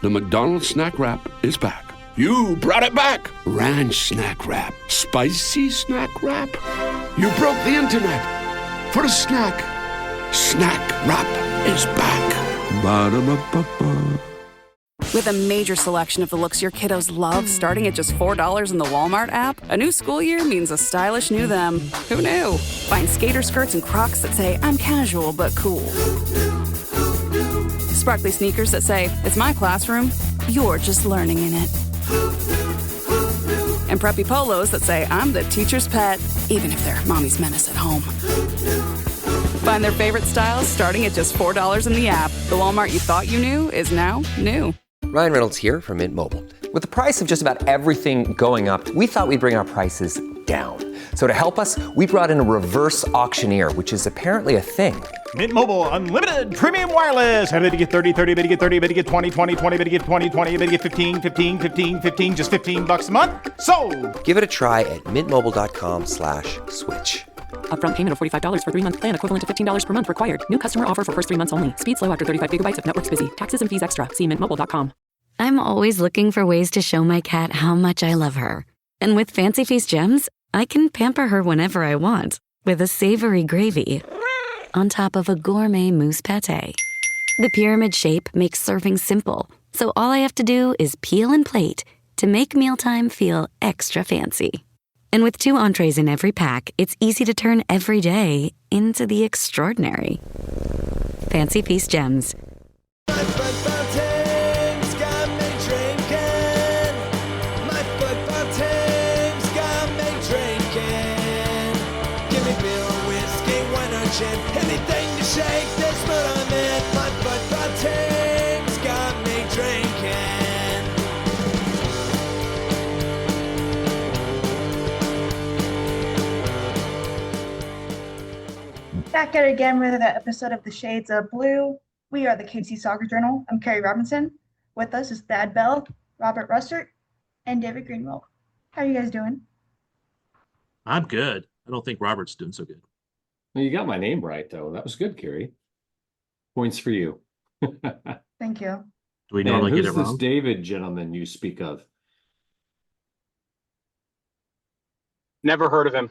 The McDonald's snack wrap is back. You brought it back. Ranch snack wrap. Spicy snack wrap. You broke the internet. For a snack. Snack wrap is back. Ba-da-ba-ba-ba. With a major selection of the looks your kiddos love starting at just $4 in the Walmart app, a new school year means a stylish new them. Who knew? Find skater skirts and Crocs that say, I'm casual but cool. Sparkly sneakers that say, it's my classroom, you're just learning in it. And preppy polos that say, I'm the teacher's pet, even if they're mommy's menace at home. Find their favorite styles starting at just $4 in the app. The Walmart you thought you knew is now new. Ryan Reynolds here from Mint Mobile. With the price of just about everything going up, we thought we'd bring our prices down. So to help us, we brought in a reverse auctioneer, which is apparently a thing. Mint Mobile Unlimited Premium Wireless. How to get 30, 30, bit to get 30, bit to get 20, 20, 20, bit to get 20, 20, bit to get 15, 15, 15, 15, just $15 a month? Sold! Give it a try at mintmobile.com/switch. Upfront payment of $45 for 3-month plan, equivalent to $15 per month required. New customer offer for first 3 months only. Speed slow after 35 gigabytes if network's busy. Taxes and fees extra. See mintmobile.com. I'm always looking for ways to show my cat how much I love her. And with Fancy Feast gems, I can pamper her whenever I want with a savory gravy on top of a gourmet mousse pâté. The pyramid shape makes serving simple, so all I have to do is peel and plate to make mealtime feel extra fancy. And with 2 entrees in every pack, it's easy to turn every day into the extraordinary. Fancy Feast gems. Anything to shake this mood I'm in. My football team's got me drinking. Back at it again with another episode of The Shades of Blue. We are the KC Soccer Journal. I'm Carrie Robinson. With us is Thad Bell, Robert Rustert, and David Greenwell. How are you guys doing? I'm good. I don't think Robert's doing so good. Well, you got my name right, though. That was good, Carrie. Points for you. Thank you. Do we normally get it wrong? Who's this David gentleman you speak of? Never heard of him.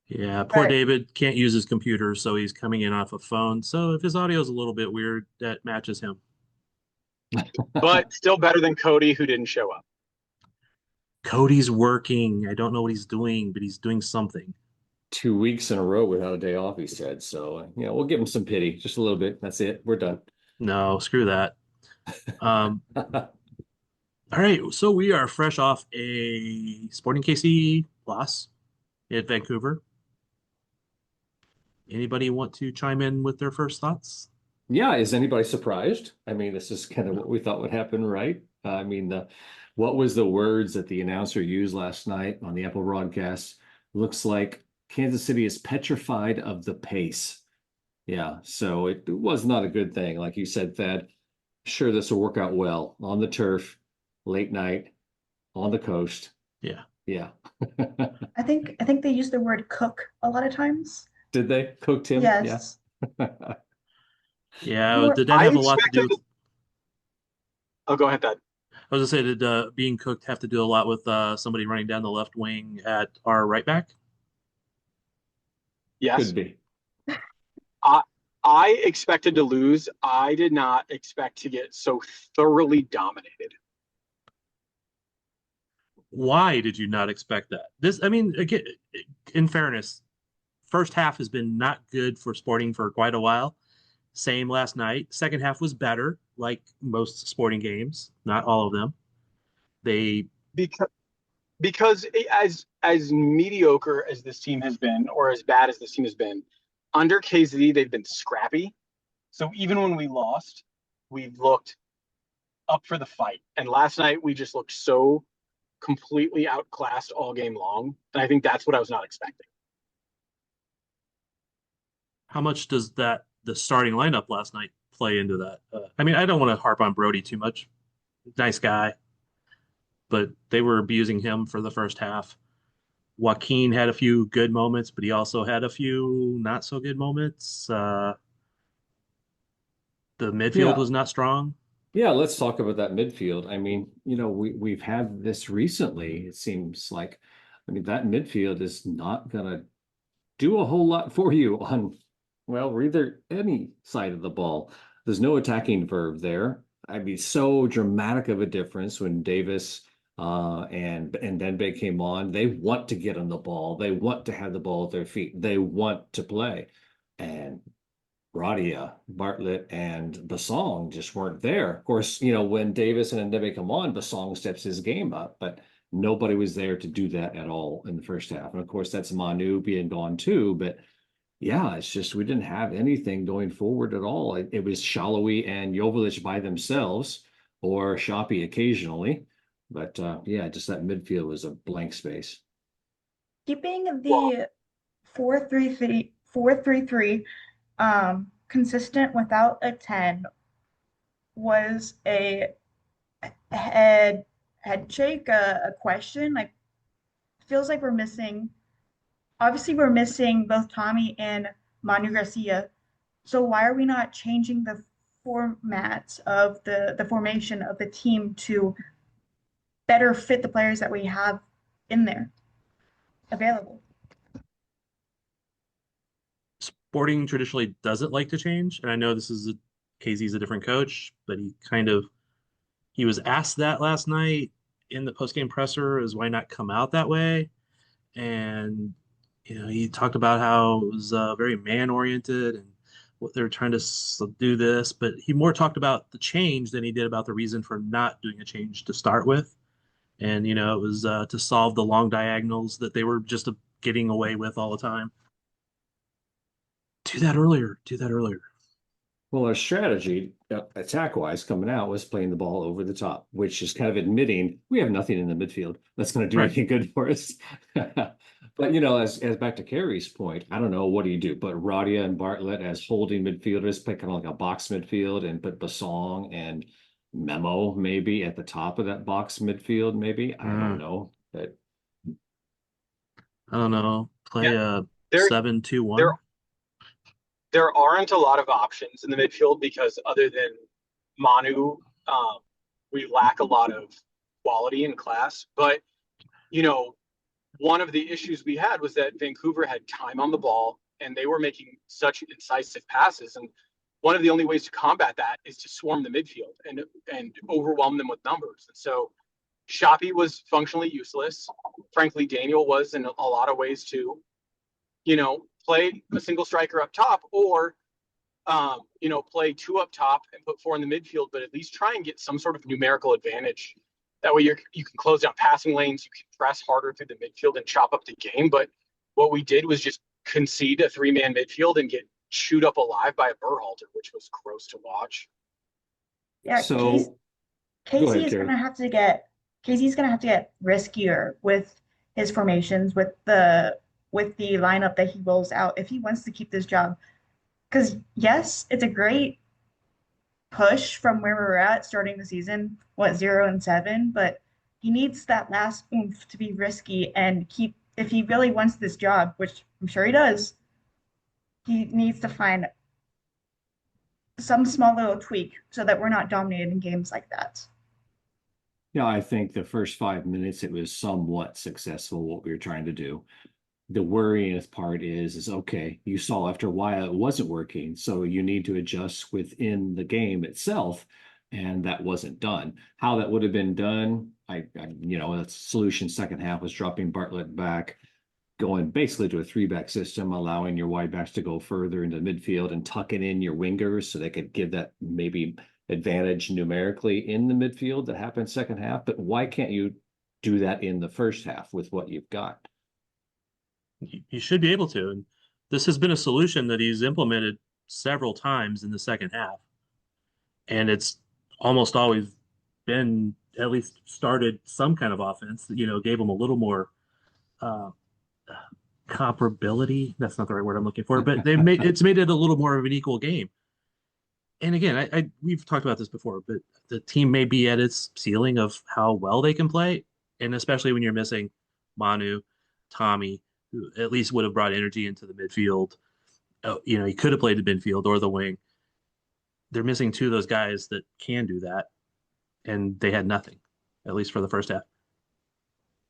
Yeah, poor Right. David can't use his computer, so he's coming in off a phone. So if his audio is a little bit weird, that matches him. But still better than Cody, who didn't show up. Cody's working. I don't know what he's doing, but he's doing something. 2 weeks in a row without a day off, he said. So, we'll give him some pity. Just a little bit. That's it. We're done. No, screw that. All right, so we are fresh off a Sporting KC loss at Vancouver. Anybody want to chime in with their first thoughts? Yeah, is anybody surprised? I mean, this is kind of what we thought would happen, right? What was the words that the announcer used last night on the Apple broadcast? Looks like Kansas City is petrified of the pace. Yeah, so it was not a good thing. Like you said, Thad, sure, this will work out well on the turf, late night, on the coast. Yeah. Yeah. I think they use the word cook a lot of times. Did they? Cooked him? Yes. Yeah. Yeah, did that have a lot to do with... Oh, go ahead, Thad. I was going to say, did being cooked have to do a lot with somebody running down the left wing at our right back? Yes. Could be. I expected to lose. I did not expect to get so thoroughly dominated. Why did you not expect that? Again, in fairness, first half has been not good for Sporting for quite a while. Same last night. Second half was better, like most Sporting games, not all of them. Because as mediocre as this team has been, or as bad as this team has been, under KZ they've been scrappy. So even when we lost, we've looked up for the fight. And last night we just looked so completely outclassed all game long. And I think that's what I was not expecting. How much does the starting lineup last night play into that? I don't want to harp on Brody too much. Nice guy. But they were abusing him for the first half. Joaquin had a few good moments, but he also had a few not so good moments. The the midfield Yeah. was not strong. Yeah, let's talk about that midfield. I mean, we've had this recently. It seems like, I mean, that midfield is not gonna do a whole lot for you on, well, either any side of the ball. There's no attacking verve there. I mean, so dramatic of a difference when Davis and Denbe came on. They want to get on the ball. They want to have the ball at their feet. They want to play. And Radia, Bartlett, and Basong just weren't there. Of course, when Davis and Ndebe come on, Basong steps his game up, but nobody was there to do that at all in the first half. And of course, that's Manu being gone too. But yeah, it's just we didn't have anything going forward at all. It was Shalawi and Joveljic by themselves, or Shoppy occasionally. But yeah, just that midfield was a blank space. Keeping the 4-3-3 consistent without a 10 was a head shake, a question. Like, feels like we're missing. Obviously, we're missing both Tommy and Manu Garcia. So why are we not changing the formats of the formation of the team to better fit the players that we have in there available? Sporting traditionally doesn't like to change, and I know KZ's a different coach, but he was asked that last night in the post-game presser, is why not come out that way? And he talked about how it was very man-oriented and what they were trying to do this, but he more talked about the change than he did about the reason for not doing a change to start with. And it was to solve the long diagonals that they were just getting away with all the time. Do that earlier. Well, our strategy, attack-wise, coming out was playing the ball over the top, which is kind of admitting we have nothing in the midfield that's going to do anything good for us. But as back to Carrie's point, I don't know, what do you do? But Radia and Bartlett as holding midfielders, play kind of like a box midfield, and put Basong and Memo maybe at the top of that box midfield. Maybe I don't know, but I don't know. Play a There- 7-2-1. There aren't a lot of options in the midfield because other than Manu, we lack a lot of quality and class. But, one of the issues we had was that Vancouver had time on the ball and they were making such incisive passes. And one of the only ways to combat that is to swarm the midfield and overwhelm them with numbers. And so Shoppy was functionally useless. Frankly, Daniel was in a lot of ways too. Play a single striker up top, or play two up top and put four in the midfield, but at least try and get some sort of numerical advantage. That way you can close down passing lanes, you can press harder through the midfield and chop up the game. But what we did was just concede a three-man midfield and get chewed up alive by a Berhalter, which was gross to watch. Yeah, so KZ's gonna have to get riskier with his formations, with the lineup that he rolls out if he wants to keep this job. Because yes, it's a great push from where we're at starting the season, 0-7, but he needs that last oomph to be risky and keep, if he really wants this job, which I'm sure he does, he needs to find some small little tweak so that we're not dominated in games like that. Yeah, I think the first 5 minutes, it was somewhat successful, what we were trying to do. The worrying part is okay, you saw after a while it wasn't working, so you need to adjust within the game itself, and that wasn't done. How that would have been done, the solution second half was dropping Bartlett back, going basically to a three-back system, allowing your wide backs to go further into midfield and tucking in your wingers so they could give that maybe advantage numerically in the midfield that happened second half. But why can't you do that in the first half with what you've got? You should be able to. And this has been a solution that he's implemented several times in the second half. And it's almost always been at least started some kind of offense that, gave him a little more comparability. That's not the right word I'm looking for, but it's made it a little more of an equal game. And again, we've talked about this before, but the team may be at its ceiling of how well they can play. And especially when you're missing Manu, Tommy, who at least would have brought energy into the midfield. He could have played the midfield or the wing. they're missing two of those guys that can do that, and they had nothing, at least for the first half.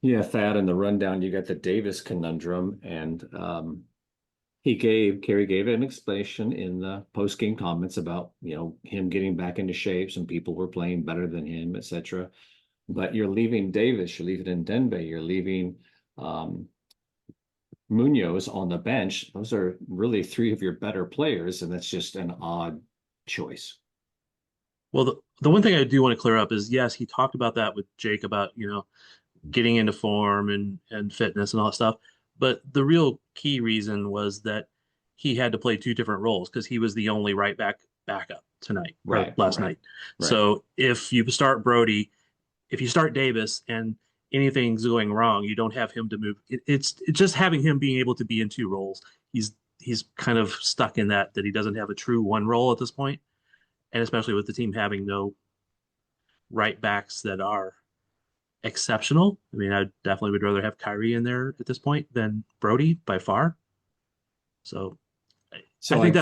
Yeah, Thad, in the rundown, you got the Davis conundrum, and Carrie gave an explanation in the post-game comments about, him getting back into shape. Some people were playing better than him, etc. But you're leaving Davis, you're leaving Ndenbe, you're leaving Munoz on the bench. Those are really three of your better players, and that's just an odd choice. Well, the one thing I do want to clear up is, yes, he talked about that with Jake about, getting into form and fitness and all that stuff. But the real key reason was that he had to play two different roles because he was the only right backup tonight, or last night. Right. So if you start Brody, if you start Davis and anything's going wrong, you don't have him to move. It's just having him being able to be in two roles. He's kind of stuck in that he doesn't have a true one role at this point, and especially with the team having no right backs that are exceptional. I mean, I definitely would rather have Kyrie in there at this point than Brody by far. So I think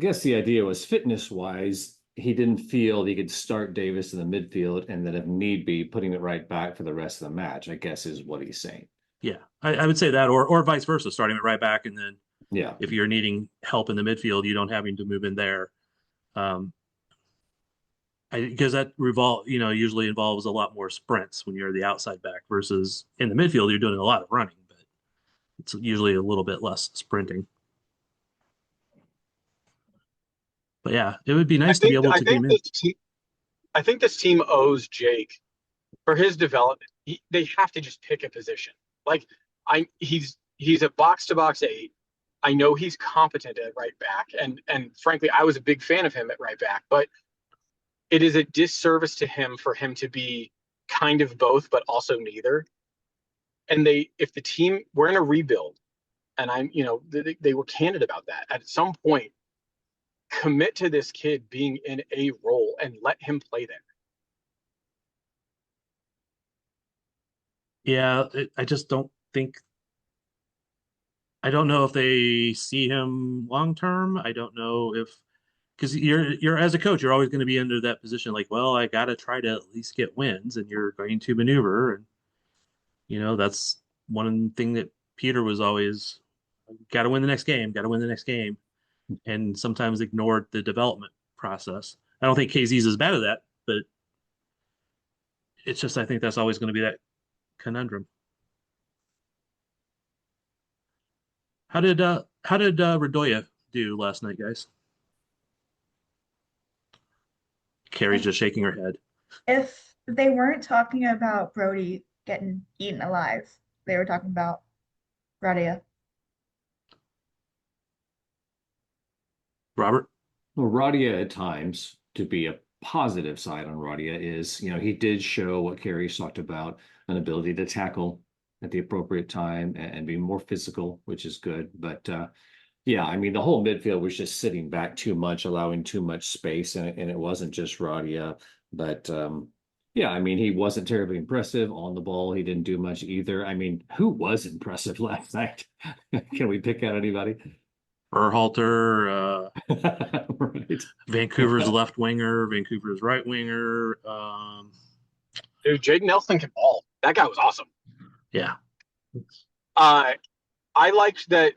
guess the idea was, fitness wise, he didn't feel he could start Davis in the midfield and then if need be putting it right back for the rest of the match, I guess is what he's saying. Yeah, I would say that, or vice versa, starting it right back, and then if you're needing help in the midfield, you don't having to move in there. Because that usually involves a lot more sprints when you're the outside back versus in the midfield, you're doing a lot of running, but it's usually a little bit less sprinting. But yeah, it would be nice to be able to do I think this team owes Jake, for his development, they have to just pick a position. Like he's a box to box 8. I know he's competent at right back, and frankly, I was a big fan of him at right back, but it is a disservice to him for him to be kind of both, but also neither. And if the team, we're in a rebuild, and they were candid about that. At some point, commit to this kid being in a role and let him play there. Yeah, I just don't think. I don't know if they see him long term. I don't know if, because you're as a coach, you're always going to be under that position. Like, well, I got to try to at least get wins, and you're going to maneuver, and that's one thing that Peter was always, got to win the next game, got to win the next game, and sometimes ignored the development process. I don't think KZ's as bad at that, but it's just, I think that's always going to be that conundrum. How did Radoya do last night, guys? Carrie's just shaking her head. If they weren't talking about Brody getting eaten alive, they were talking about Radia. Robert? Well, Radia at times, to be a positive side on Radia, is, he did show what Carrie's talked about, an ability to tackle at the appropriate time and be more physical, which is good. But yeah, I mean, the whole midfield was just sitting back too much, allowing too much space, and it wasn't just Radia. But yeah, I mean, he wasn't terribly impressive on the ball. He didn't do much either. I mean, who was impressive last night? Can we pick out anybody? Berhalter, right. Vancouver's left winger, Vancouver's right winger. Dude, Jake Nelson can ball. That guy was awesome. Yeah. I liked that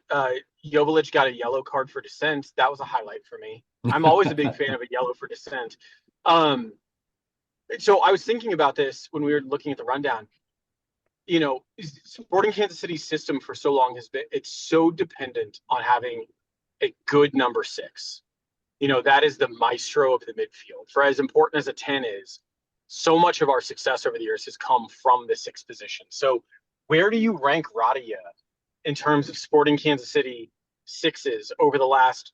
Joveljic got a yellow card for dissent. That was a highlight for me. I'm always a big fan of a yellow for dissent. So I was thinking about this when we were looking at the rundown. Sporting Kansas City's system for so long it's so dependent on having a good number 6. That is the maestro of the midfield. For as important as a 10 is, so much of our success over the years has come from the 6th position. So where do you rank Radia in terms of Sporting Kansas City 6s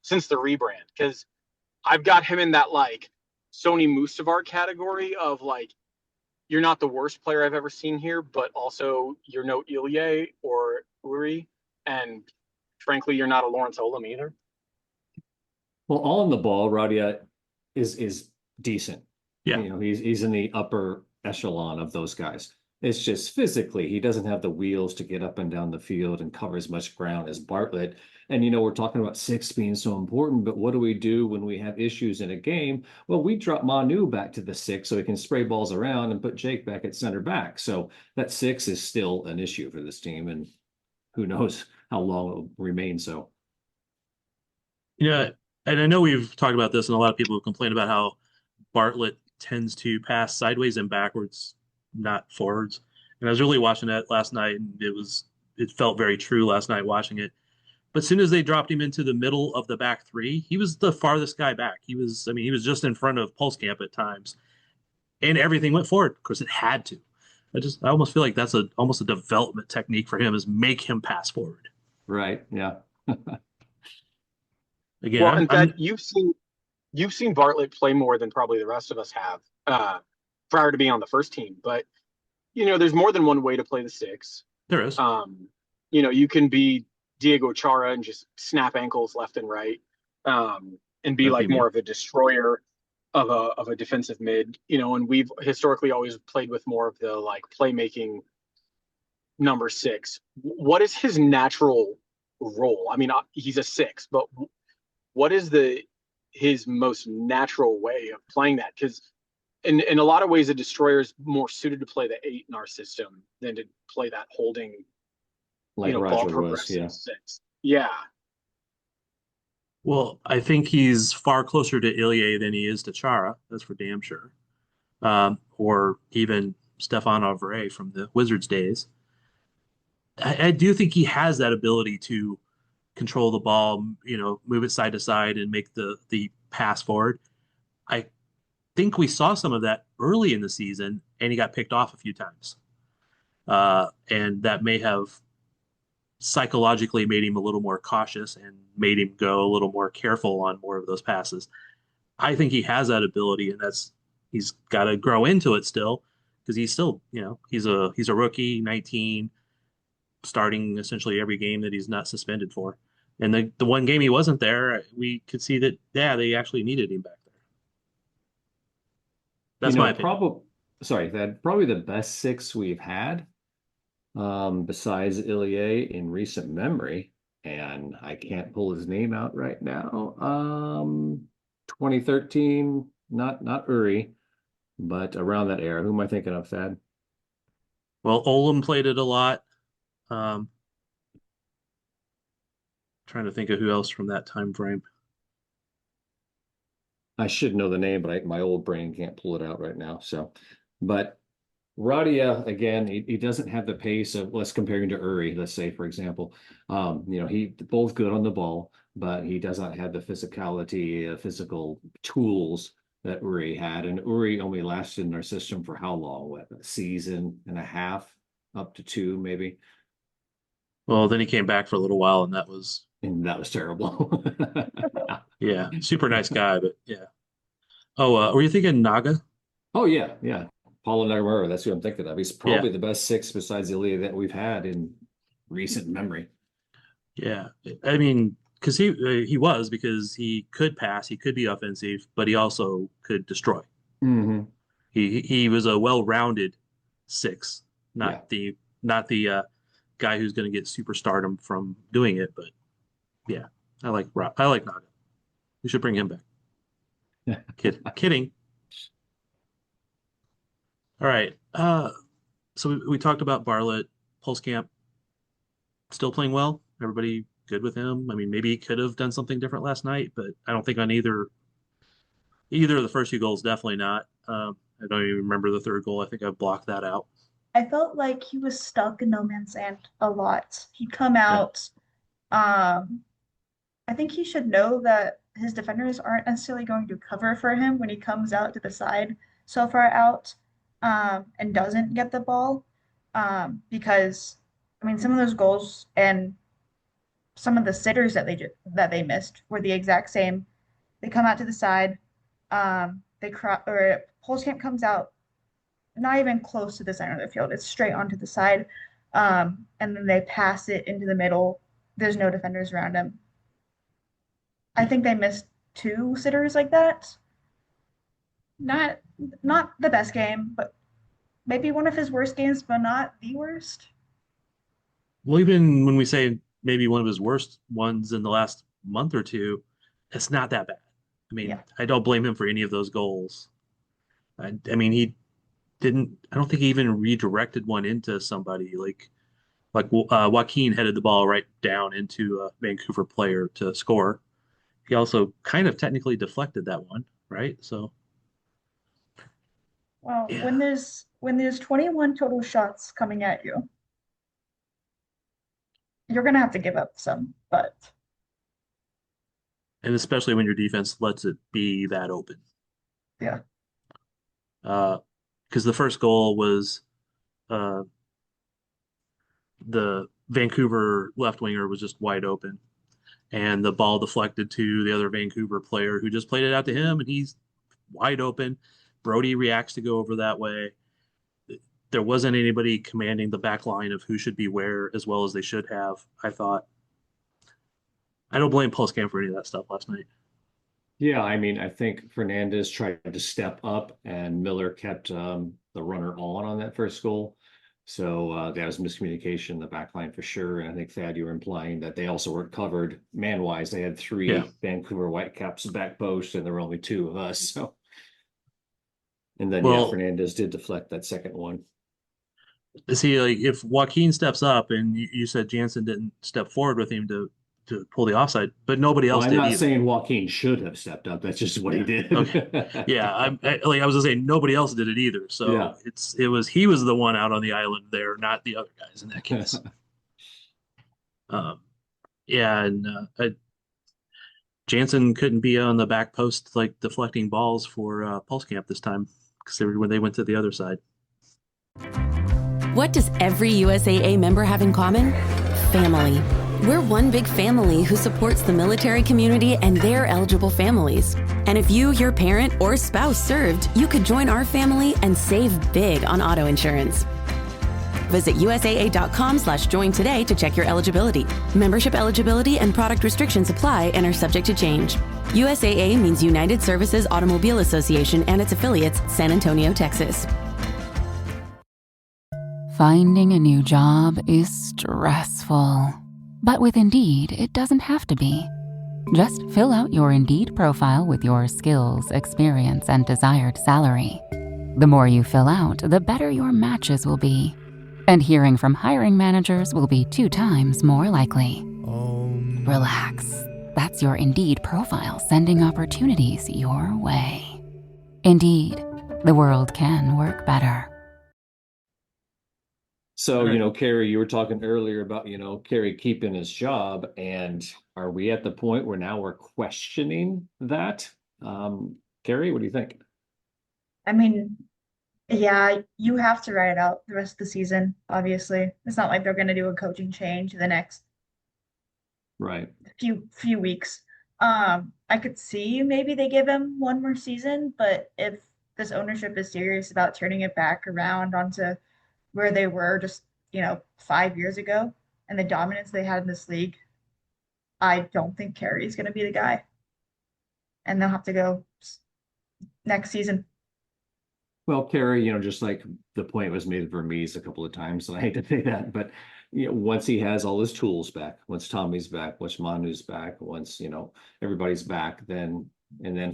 since the rebrand? Because I've got him in that Sony Musavar category of you're not the worst player I've ever seen here, but also you're no Ilya or Uri, and frankly, you're not a Lawrence Olam either. Well, on the ball, Radia is decent. Yeah, he's in the upper echelon of those guys. It's just physically, he doesn't have the wheels to get up and down the field and cover as much ground as Bartlett. And, we're talking about six being so important, but what do we do when we have issues in a game? Well, we drop Manu back to the six so he can spray balls around and put Jake back at center back. So that six is still an issue for this team, and who knows how long it will remain so. Yeah, and I know we've talked about this, and a lot of people complain about how Bartlett tends to pass sideways and backwards, not forwards. And I was really watching that last night, and it felt very true last night watching it. But as soon as they dropped him into the middle of the back three, he was the farthest guy back. He was just in front of Pulskamp at times, and everything went forward because it had to. I almost feel like that's almost a development technique for him is make him pass forward. Right. Yeah. Again, well, and that you've seen Bartlett play more than probably the rest of us have prior to being on the first team. But there's more than one way to play the six. There is. You can be Diego Chara and just snap ankles left and right, and be like more of a destroyer of a defensive mid. And we've historically always played with more of the like playmaking number six. What is his natural role? I mean, he's a six, but what is his most natural way of playing that? Because in a lot of ways, a destroyer is more suited to play the eight in our system than to play that holding, like ball Roger was, yeah. six. Yeah. Well, I think he's far closer to Ilya than he is to Chara. That's for damn sure. Or even Stefan Auvray from the Wizards days. I do think he has that ability to control the ball, move it side to side and make the pass forward. I think we saw some of that early in the season, and he got picked off a few times. And that may have psychologically made him a little more cautious and made him go a little more careful on more of those passes. I think he has that ability, and he's got to grow into it still because he's still, he's a rookie, 19, starting essentially every game that he's not suspended for. And the one game he wasn't there, we could see that, they actually needed him back there. That's my opinion. Probably the best six we've had, besides Ilya in recent memory, and I can't pull his name out right now. 2013, not Uri, but around that era. Who am I thinking of, Thad? Well, Olam played it a lot. Trying to think of who else from that time frame. I should know the name, but my old brain can't pull it out right now. So, but Radia, again, he doesn't have the pace of, let's compare him to Uri, let's say, for example. He both good on the ball, but he does not have the physicality, physical tools that Uri had. And Uri only lasted in our system for how long? What, a season and a half, up to two, maybe. Well, then he came back for a little while, and that was terrible. Yeah, super nice guy, but yeah. Oh, were you thinking Naga? Oh yeah. Paulo Nagamura, that's who I'm thinking of. He's probably the best six besides Ilya that we've had in recent memory. Yeah, I mean, because because he could pass, he could be offensive, but he also could destroy. Mm-hmm. He was a well-rounded six, not the guy who's going to get superstardom from doing it. But yeah, I like Naga. We should bring him back. Kidding. All right. So we talked about Bartlett, Pulskamp, still playing well. Everybody good with him. I mean, maybe he could have done something different last night, but I don't think on either of the first two goals. Definitely not. I don't even remember the third goal. I think I blocked that out. I felt like he was stuck in no man's land a lot. He'd come out. I think he should know that his defenders aren't necessarily going to cover for him when he comes out to the side so far out, and doesn't get the ball. Because I mean, some of those goals and some of the sitters that they missed were the exact same. They come out to the side, Pulskamp comes out not even close to the center of the field. It's straight onto the side. And then they pass it into the middle. There's no defenders around him. I think they missed two sitters like that. Not the best game, but maybe one of his worst games, but not the worst. Well, even when we say maybe one of his worst ones in the last month or two, it's not that bad. I mean, Yeah. I don't blame him for any of those goals. I mean, he didn't. I don't think he even redirected one into somebody. Joaquin headed the ball right down into a Vancouver player to score. He also kind of technically deflected that one, right? So Well, yeah, when there's 21 total shots coming at you, you're gonna have to give up some, but and especially when your defense lets it be that open. yeah. Because the first goal was uh, the Vancouver left winger was just wide open, and the ball deflected to the other Vancouver player who just played it out to him, and he's wide open. Brody reacts to go over that way. There wasn't anybody commanding the back line of who should be where as well as they should have, I thought. I don't blame Pulscam for any of that stuff last night. Yeah, I mean, I think Fernandez tried to step up and Miller kept the runner on that first goal. So that was miscommunication in the back line for sure. And I think, Thad, you were implying that they also weren't covered man-wise. They had three Yeah. Vancouver Whitecaps back post, and there were only two of us. So, and then Well, Fernandez did deflect that second one. see, like if Joaquin steps up, and you said Jansen didn't step forward with him to pull the offside, but nobody Well, else I'm did not either. saying Joaquin should have stepped up. That's just what he did. Okay. Yeah, I was gonna say nobody else did it either. So Yeah. he was the one out on the island there, not the other guys in that case. um, yeah, and Jansen couldn't be on the back post like deflecting balls for Pulse Camp this time because when they went to the other side. What does every USAA member have in common? Family. We're one big family who supports the military community and their eligible families. And if you, your parent, or spouse served, you could join our family and save big on auto insurance. Visit USAA.com/join today to check your eligibility. Membership eligibility and product restrictions apply and are subject to change. USAA means United Services Automobile Association and its affiliates, San Antonio, Texas. Finding a new job is stressful. But with Indeed, it doesn't have to be. Just fill out your Indeed profile with your skills, experience, and desired salary. The more you fill out, the better your matches will be. And hearing from hiring managers will be 2 times more likely. Relax. That's your Indeed profile sending opportunities your way. Indeed, the world can work better. So, Carrie, you were talking earlier about, Carrie keeping his job. And are we at the point where now we're questioning that? Carrie, what do you think? I mean, yeah, you have to ride it out the rest of the season, obviously. It's not like they're going to do a coaching change in the next Right. few weeks. I could see maybe they give him one more season, but if this ownership is serious about turning it back around onto where they were just, 5 years ago and the dominance they had in this league, I don't think Carey's going to be the guy. And they'll have to go next season. Well, Carrie, just like the point was made for me a couple of times, and I hate to say that, but once he has all his tools back, once Tommy's back, once Manu's back, once everybody's back, then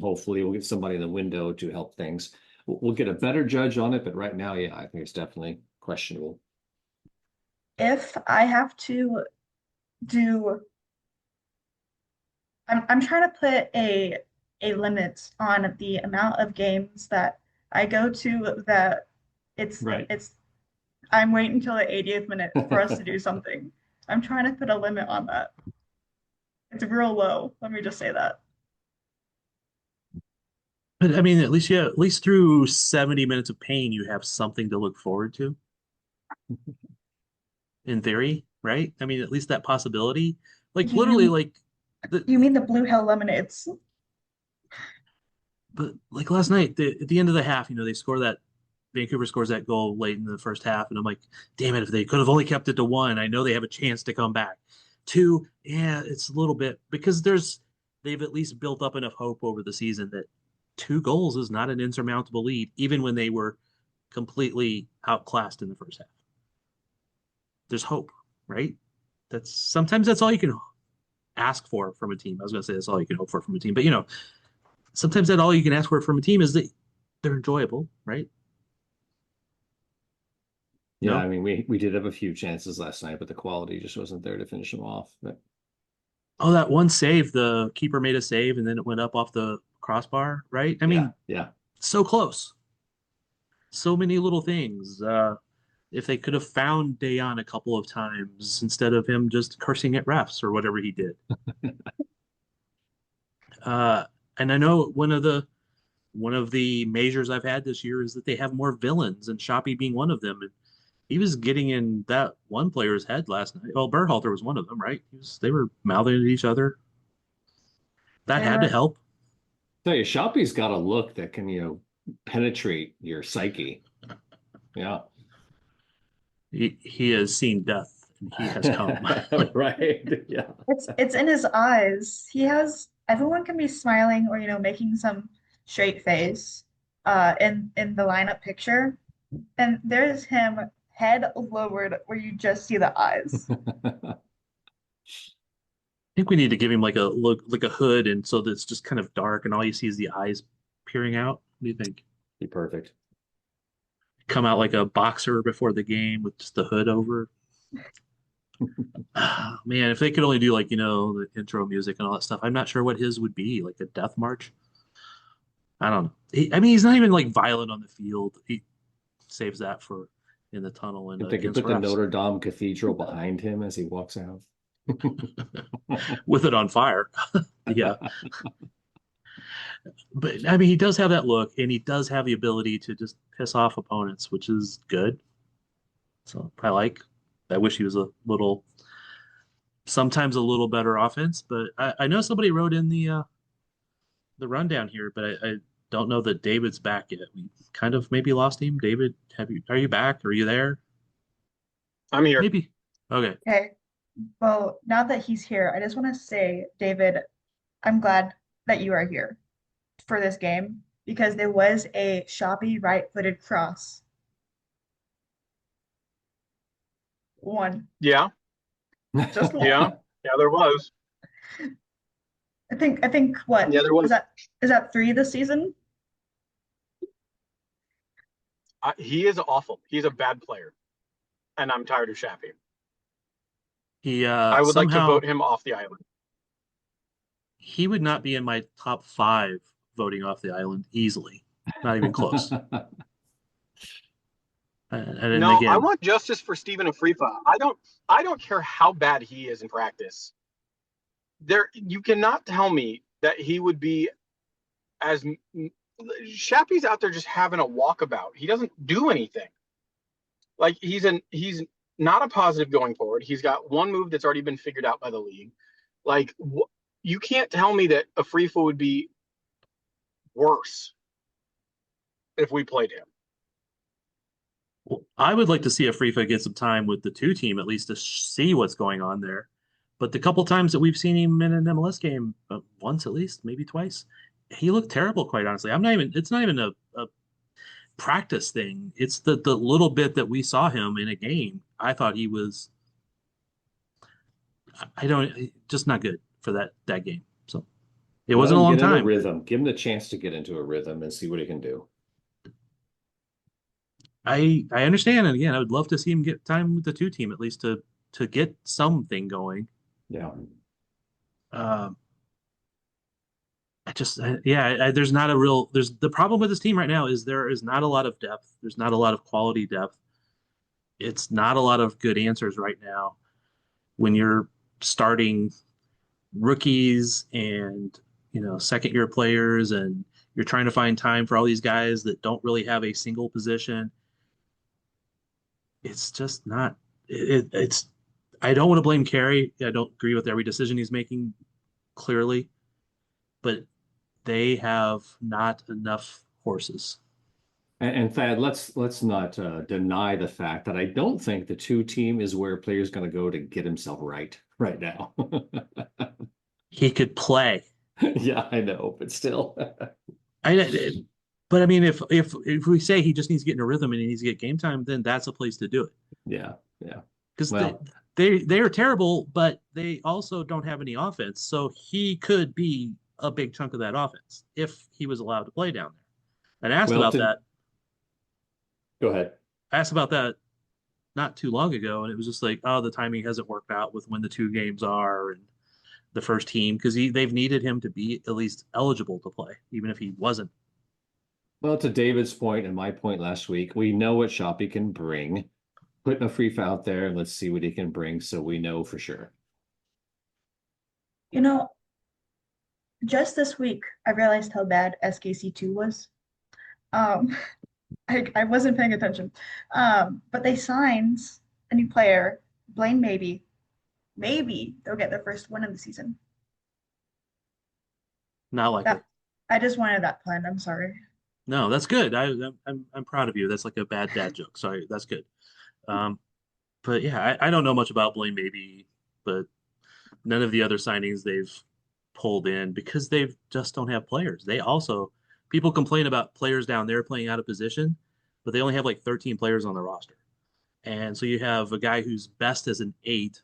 hopefully we'll get somebody in the window to help things. We'll get a better judge on it, but right now, yeah, I think it's definitely questionable. If I have to do, I'm trying to put a limit on the amount of games that I go to that Right. I'm waiting until the 80th minute for us to do something. I'm trying to put a limit on that. It's real low. Let me just say that. But I mean, at least through 70 minutes of pain, you have something to look forward to. In theory, right? I mean, at least that possibility. Like You- literally, like You mean the Blue Hell Lemonades? but like last night, at the end of the half, they score that Vancouver scores that goal late in the first half, and I'm like, damn it, if they could have only kept it to 1, I know they have a chance to come back. 2, yeah, it's a little bit because they've at least built up enough hope over the season that 2 goals is not an insurmountable lead, even when they were completely outclassed in the first half. There's hope, right? Sometimes that's all you can ask for from a team. I was going to say that's all you can hope for from a team, but sometimes that all you can ask for from a team is that they're enjoyable, right? Yeah, No? I mean, we did have a few chances last night, but the quality just wasn't there to finish them off. But Oh, that one save, the keeper made a save and then it went up off the crossbar, right? I mean, yeah. so close. So many little things. If they could have found Dayon a couple of times instead of him just cursing at refs or whatever he did. And I know one of the measures I've had this year is that they have more villains, and Shoppy being one of them. And he was getting in that one player's head last night. Well, Berhalter was one of them, right? They were mouthing at each other. That had to help. Tell you, Shoppy's got a look that can, penetrate your psyche. Yeah. He has seen death and he has come. Right. Yeah. It's in his eyes. Everyone can be smiling or making some straight face in the lineup picture, and there's him head lowered where you just see the eyes. I think we need to give him like a hood, and so that it's just kind of dark and all you see is the eyes peering out. What do you think? Be perfect. Come out like a boxer before the game with just the hood over. Man, if they could only do the intro music and all that stuff, I'm not sure what his would be, like a death march. I don't know. He's not even violent on the field. He saves that for in the tunnel and If they could put the Notre Dame Cathedral behind him as he walks out. With it on fire. Yeah. But he does have that look, and he does have the ability to just piss off opponents, which is good. So I wish he was sometimes a little better offense, but I know somebody wrote in the rundown here, but I don't know that David's back yet. We kind of maybe lost him. David, are you back? Are you there? I'm here. Maybe. Okay. Okay. Well, now that he's here, I just want to say, David, I'm glad that you are here for this game because there was a Shoppy right-footed cross. One. Yeah. Just one. Yeah, there was. I think what? Yeah, there was. Is that 3 this season? He is awful. He's a bad player, and I'm tired of Shappy. I would like to vote him off the island. He would not be in my top 5 voting off the island easily. Not even close. I want justice for Stephen Afrifa. I don't care how bad he is in practice. You cannot tell me that he would be as Shappy's out there just having a walkabout. He doesn't do anything. He's not a positive going forward. He's got one move that's already been figured out by the league. You can't tell me that Afrifa would be worse if we played him. Well, I would like to see Afrifa get some time with the 2 team at least to see what's going on there. But the couple times that we've seen him in an MLS game, once at least, maybe twice, he looked terrible, quite honestly. It's not even a practice thing. It's the little bit that we saw him in a game. I thought he was just not good for that game. So it wasn't a long time. Rhythm. Give him the chance to get into a rhythm and see what he can do. I understand, and again, I would love to see him get time with the 2 team at least to get something going. Yeah. There's not a real. There's the problem with this team right now is there is not a lot of depth. There's not a lot of quality depth. It's not a lot of good answers right now. When you're starting rookies and second-year players, and you're trying to find time for all these guys that don't really have a single position. It's just not. It's. I don't want to blame Carrie. I don't agree with every decision he's making, clearly, but they have not enough horses. And Thad, let's not deny the fact that I don't think the 2 team is where a player's going to go to get himself right now. He could play. Yeah, I know, but still. But But I mean, if we say he just needs to get in a rhythm and he needs to get game time, then that's a place to do it. Yeah. Because Well, they are terrible, but they also don't have any offense. So he could be a big chunk of that offense if he was allowed to play down there. And I asked Well, about that. Go ahead. I asked about that not too long ago, and it was just like, oh, the timing hasn't worked out with when the two games are and the first team, because they've needed him to be at least eligible to play, even if he wasn't. Well, to David's point and my point last week, we know what Shoppy can bring. Put Nafreef out there and let's see what he can bring so we know for sure. You know, just this week, I realized how bad SKC2 was. I wasn't paying attention. But they signed a new player, Blaine Maybe. Maybe they'll get their first win of the season. Not likely. I just wanted that plan. I'm sorry. No, that's good. I'm proud of you. That's like a bad dad joke. Sorry, that's good. But yeah, I don't know much about Blaine Maybe, but none of the other signings they've pulled in because they just don't have players. People complain about players down there playing out of position, but they only have like 13 players on the roster. And so you have a guy who's best as an 8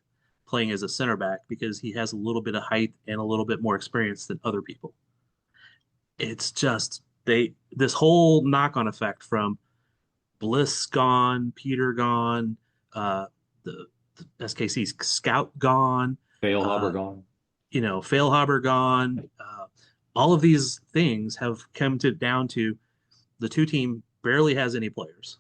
playing as a center back because he has a little bit of height and a little bit more experience than other people. It's just this whole knock-on effect from Bliss gone, Peter gone, the SKC's scout gone, Failhaber gone. Failhaber gone. All of these things have come down to the two team barely has any players.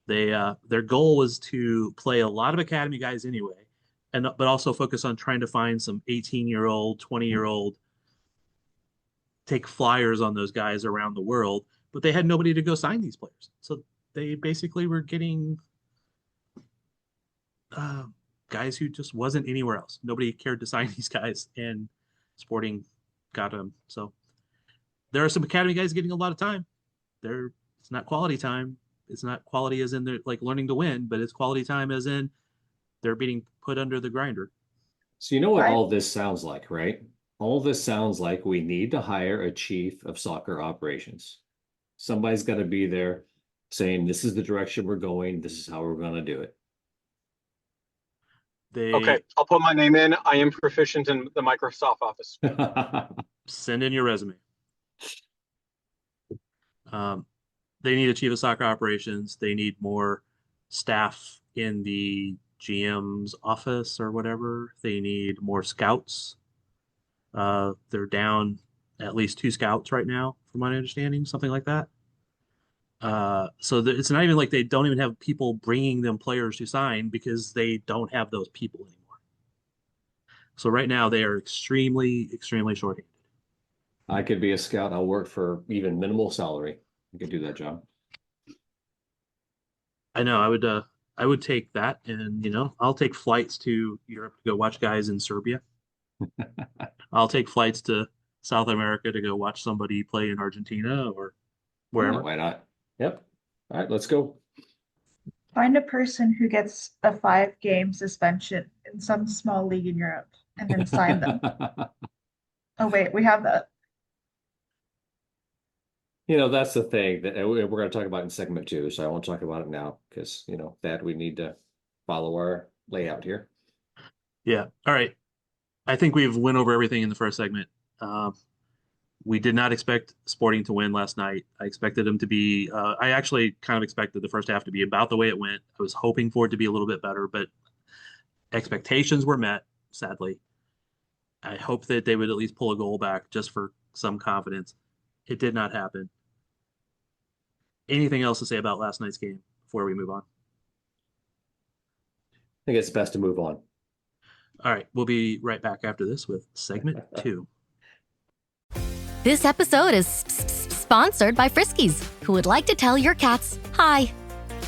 Their goal was to play a lot of academy guys anyway, but also focus on trying to find some 18-year-old, 20-year-old, take flyers on those guys around the world, but they had nobody to go sign these players. So they basically were getting guys who just wasn't anywhere else. Nobody cared to sign these guys, and Sporting got them. So there are some academy guys getting a lot of time. It's not quality time. It's not quality as in they're like learning to win, but it's quality time as in they're being put under the grinder. So you know what all this sounds like, right? All this sounds like we need to hire a chief of soccer operations. Somebody's got to be there saying, this is the direction we're going. This is how we're going to do it. Okay, I'll put my name in. I am proficient in the Microsoft Office. Send in your resume. They need a chief of soccer operations. They need more staff in the GM's office or whatever. They need more scouts. They're down at least 2 scouts right now, from my understanding, something like that. So it's not even like they don't even have people bringing them players to sign because they don't have those people anymore. So right now they are extremely, extremely short-handed. I could be a scout. I'll work for even minimal salary. I could do that job. I know. I would take that, and I'll take flights to Europe to go watch guys in Serbia. I'll take flights to South America to go watch somebody play in Argentina or wherever. Yeah, why not? Yep. All right, let's go. Find a person who gets a 5-game suspension in some small league in Europe and then sign them. Oh, wait, we have that. That's the thing that we're going to talk about in segment 2. So I won't talk about it now because, that we need to follow our layout here. Yeah. All right. I think we've went over everything in the first segment. We did not expect Sporting to win last night. I expected them to be, I actually kind of expected the first half to be about the way it went. I was hoping for it to be a little bit better, but expectations were met, sadly. I hope that they would at least pull a goal back just for some confidence. It did not happen. Anything else to say about last night's game before we move on? I think it's best to move on. All right. We'll be right back after this with segment 2. This episode is sponsored by Friskies, who would like to tell your cats hi.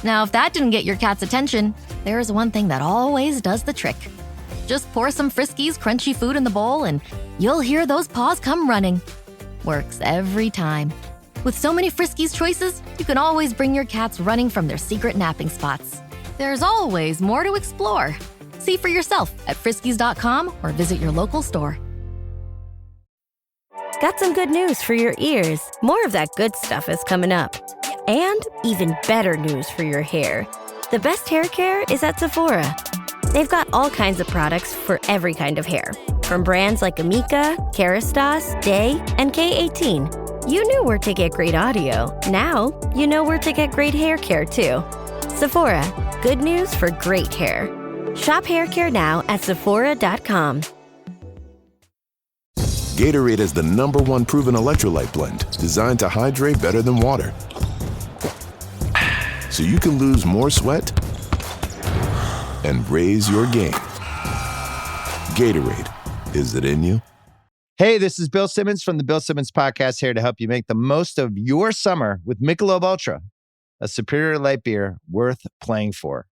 Now, if that didn't get your cat's attention, there is one thing that always does the trick. Just pour some Friskies crunchy food in the bowl and you'll hear those paws come running. Works every time. With so many Friskies choices, you can always bring your cats running from their secret napping spots. There's always more to explore. See for yourself at friskies.com or visit your local store. got some good news for your ears. More of that good stuff is coming up. And even better news for your hair. The best hair care is at Sephora. They've got all kinds of products for every kind of hair. From brands like Amika, Kerastase, Day, and K18. You knew where to get great audio. Now, you know where to get great hair care too. Sephora, good news for great hair. Shop hair care now at Sephora.com. Gatorade is the #1 proven electrolyte blend designed to hydrate better than water. So you can lose more sweat and raise your game. Gatorade, is it in you? Hey, this is Bill Simmons from the Bill Simmons Podcast, here to help you make the most of your summer with Michelob Ultra, a superior light beer worth playing for.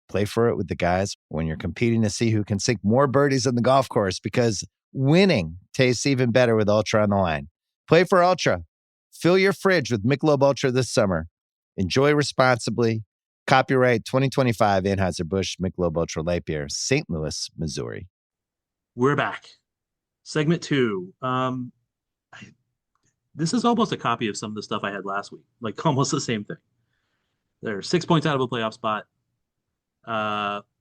Play for it with the guys when you're competing to see who can sink more birdies on the golf course, because winning tastes even better with Ultra on the line. Play for Ultra. Fill your fridge with Michelob Ultra this summer. Enjoy responsibly. Copyright 2025 Anheuser-Busch Michelob Ultra Light Beer, St. Louis, Missouri. We're back. Segment 2. This is almost a copy of some of the stuff I had last week. Like almost the same thing. They're 6 points out of a playoff spot.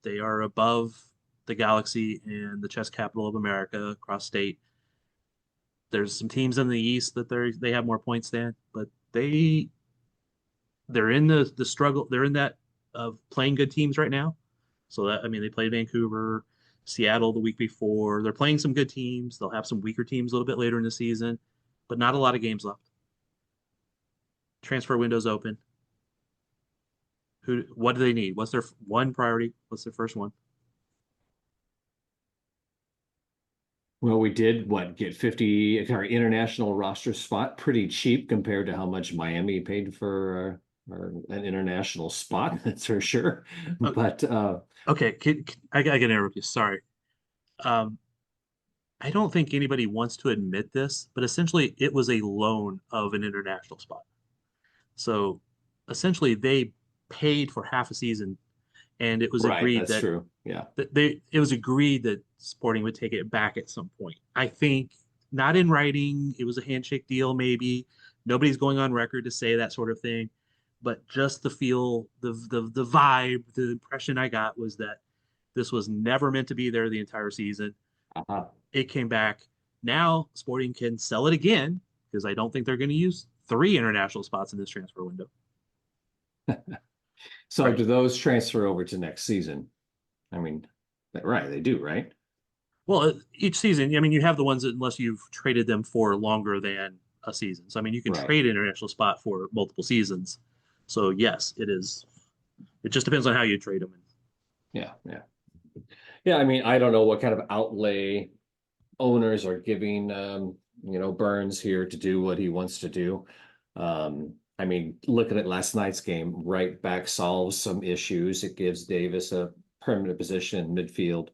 They are above the Galaxy and the chess capital of America across state. There's some teams in the East that they have more points than, but they're in the struggle. They're in that of playing good teams right now. So that, I mean, they played Vancouver, Seattle the week before. They're playing some good teams. They'll have some weaker teams a little bit later in the season, but not a lot of games left. Transfer window's open. What do they need? What's their one priority? What's their first one? Well, we did get 50 our international roster spot, pretty cheap compared to how much Miami paid for an international spot. That's for sure. But okay, I gotta interrupt you. Sorry. I don't think anybody wants to admit this, but essentially it was a loan of an international spot. So essentially they paid for half a season, and it was agreed that's true. Yeah. It was agreed that Sporting would take it back at some point. I think not in writing. It was a handshake deal, maybe. Nobody's going on record to say that sort of thing, but just the feel, the vibe, the impression I got was that this was never meant to be there the entire season. It came back. Now Sporting can sell it again, because I don't think they're going to use 3 international spots in this transfer window. So do those transfer over to next season? I mean, right, they do, right? Well, each season, I mean, you have the ones that, unless you've traded them for longer than a season. So, I mean, you can trade an international spot for multiple seasons. So, yes, it is. It just depends on how you trade them. Yeah. I mean, I don't know what kind of outlay owners are giving, Burns here to do what he wants to do. I mean, looking at last night's game, right back solves some issues. It gives Davis a permanent position in midfield.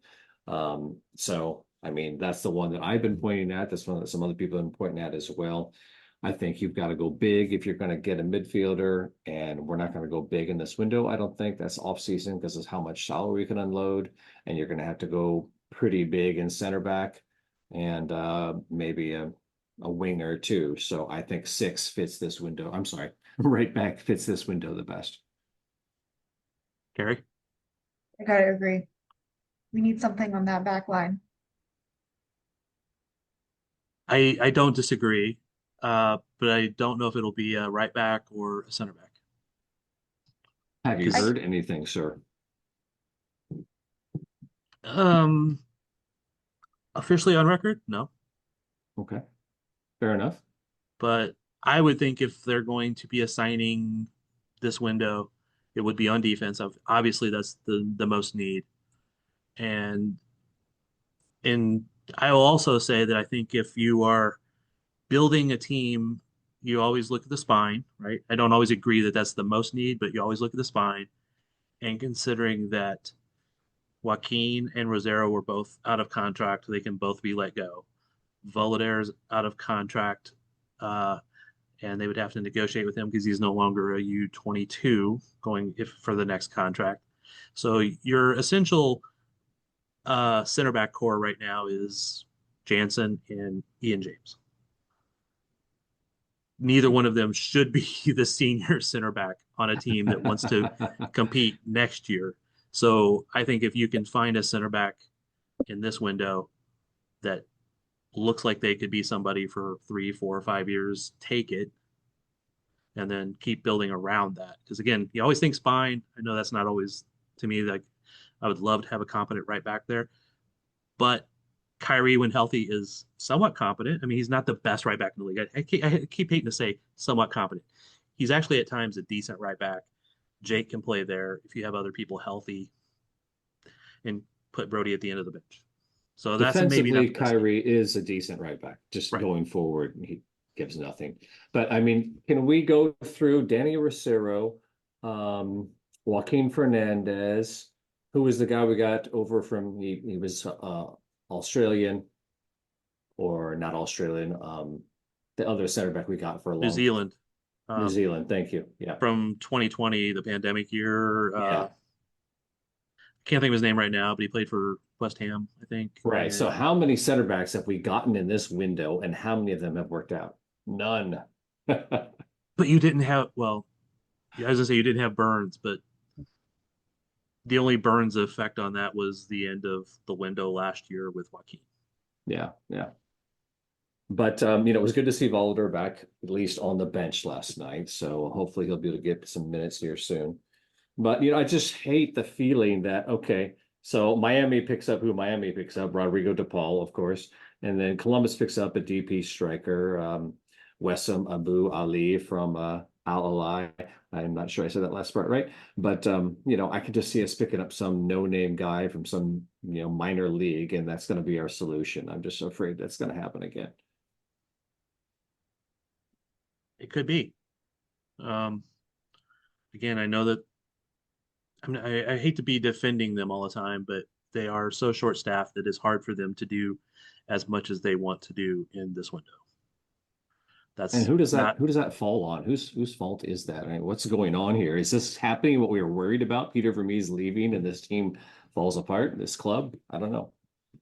So, I mean, that's the one that I've been pointing at. That's one that some other people have been pointing at as well. I think you've got to go big if you're going to get a midfielder, and we're not going to go big in this window. I don't think that's off season because of how much salary we can unload, and you're going to have to go pretty big in center back and maybe a wing or two. So I think 6 fits this window. I'm sorry, right back fits this window the best. Carrie? I gotta agree. We need something on that back line. I don't disagree, but I don't know if it'll be a right back or a center back. Have you heard anything, sir? Officially on record? No. Okay. Fair enough. But I would think if they're going to be assigning this window, it would be on defense. Obviously, that's the most need. And I will also say that I think if you are building a team, you always look at the spine, right? I don't always agree that that's the most need, but you always look at the spine. And considering that Joaquin and Rosero were both out of contract, they can both be let go. Volodaire's out of contract, and they would have to negotiate with him because he's no longer a U22 for the next contract. So your essential center back core right now is Jansen and Ian James. neither one of them should be the senior center back on a team that wants to compete next year. So I think if you can find a center back in this window that looks like they could be somebody for 3, 4, or 5 years, take it, and then keep building around that. Because again, you always think spine. I know that's not always, to me, like I would love to have a competent right back there, but Kyrie, when healthy, is somewhat competent. I mean, he's not the best right back in the league. I keep hating to say somewhat competent. He's actually at times a decent right back. Jake can play there if you have other people healthy, and put Brody at the end of the bench. So that's maybe not defensively, Kyrie is a decent right back. Just going forward, he gives nothing. But I mean, can we go through Danny Rosero, Joaquin Fernandez, who was the guy we got over from? He was Australian, or not Australian. The other center back we got for a long New Zealand. New Zealand, thank you. Yeah, from 2020, the pandemic year. Can't think of his name right now, but he played for West Ham, I think. Right. And So how many center backs have we gotten in this window, and how many of them have worked out? None. But you didn't have, well, I was gonna say you didn't have Burns, but the only Burns effect on that was the end of the window last year with Joaquin. Yeah, yeah. But it was good to see Volodor back, at least on the bench last night. So hopefully he'll be able to get some minutes here soon. But I just hate the feeling that, okay, so Miami picks up who Miami picks up, Rodrigo DePaul, of course, and then Columbus picks up a DP striker, Wessam Abu Ali from Al Ahly. I'm not sure I said that last part right, but I could just see us picking up some no-name guy from some minor league, and that's going to be our solution. I'm just afraid that's going to happen again. It could be. Again, I know that I hate to be defending them all the time, but they are so short-staffed that it's hard for them to do as much as they want to do in this window. And who does that fall on? Whose fault is that? I mean, what's going on here? Is this happening? What we were worried about? Peter Vermees leaving and this team falls apart. This club? I don't know.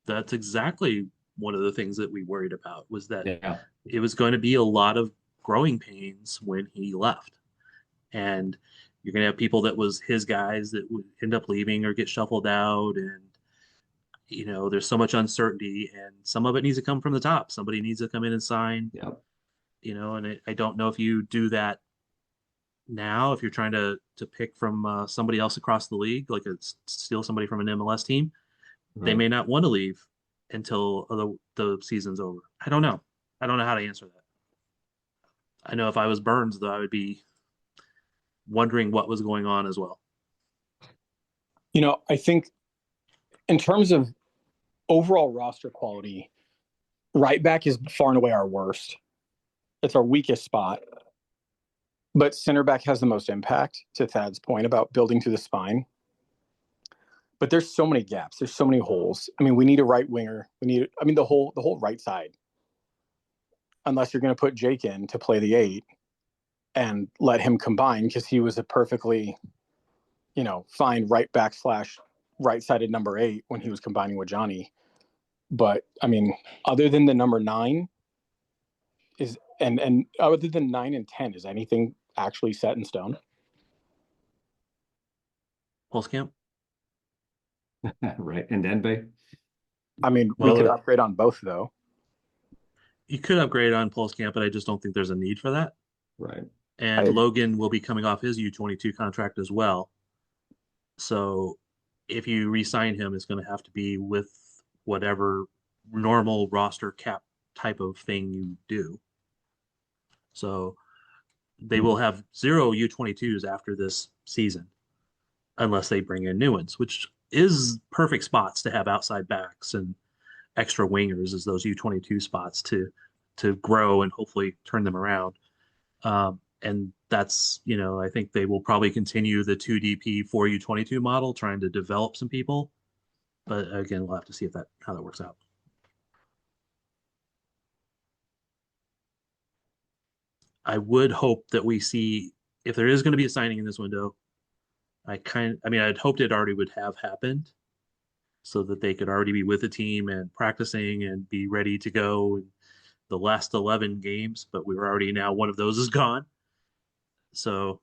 That's exactly one of the things that we worried about, was that it was going to be a lot of growing pains when he left, and you're going to have people that was his guys that would end up leaving or get shuffled out, and there's so much uncertainty, and some of it needs to come from the top. Somebody needs to come in and sign. And I don't know if you do that now, if you're trying to pick from somebody else across the league, like steal somebody from an MLS team, they may not want to leave until the season's over. I don't know. I don't know how to answer that. I know if I was Burns, though, I would be wondering what was going on as well. I think in terms of overall roster quality, right back is far and away our worst. It's our weakest spot. But center back has the most impact, to Thad's point about building through the spine. But there's so many gaps. There's so many holes. I mean, we need a right winger. The whole right side. Unless you're going to put Jake in to play the 8 and let him combine, because he was a perfectly, fine right back / right-sided number 8 when he was combining with Johnny. But I mean, other than the number 9 and other than 9 and 10, is anything actually set in stone? Pulskamp? Right. And Denbei? I mean, we could upgrade on both, though. You could upgrade on Pulskamp, but I just don't think there's a need for that. Right. And Logan will be coming off his U22 contract as well. So if you re-sign him, it's going to have to be with whatever normal roster cap type of thing you do. So they will have 0 U22s after this season, unless they bring in new ones, which is perfect spots to have outside backs and extra wingers as those U22 spots to grow and hopefully turn them around. And that's, I think they will probably continue the 2DP 4U22 model, trying to develop some people. But again, we'll have to see how that works out. I would hope that we see, if there is going to be a signing in this window, I'd hoped it already would have happened, so that they could already be with the team and practicing and be ready to go. And the last 11 games, but we were already now one of those is gone. So,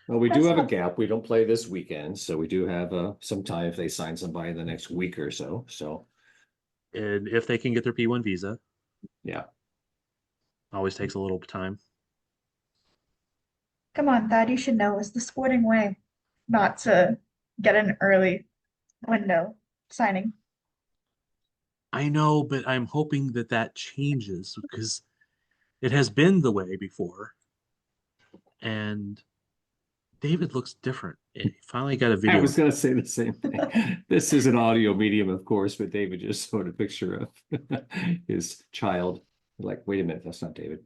well, we do have a gap. We don't play this weekend, so we do have some time if they sign somebody in the next week or so. So, and if they can get their P1 visa, yeah, always takes a little time. Come on, Thad, you should know it's the sporting way not to get an early window signing. I know, but I'm hoping that changes because it has been the way before. And David looks different. He finally got a video. I was going to say the same thing. This is an audio medium, of course, but David just showed a picture of his child. Like, wait a minute, that's not David.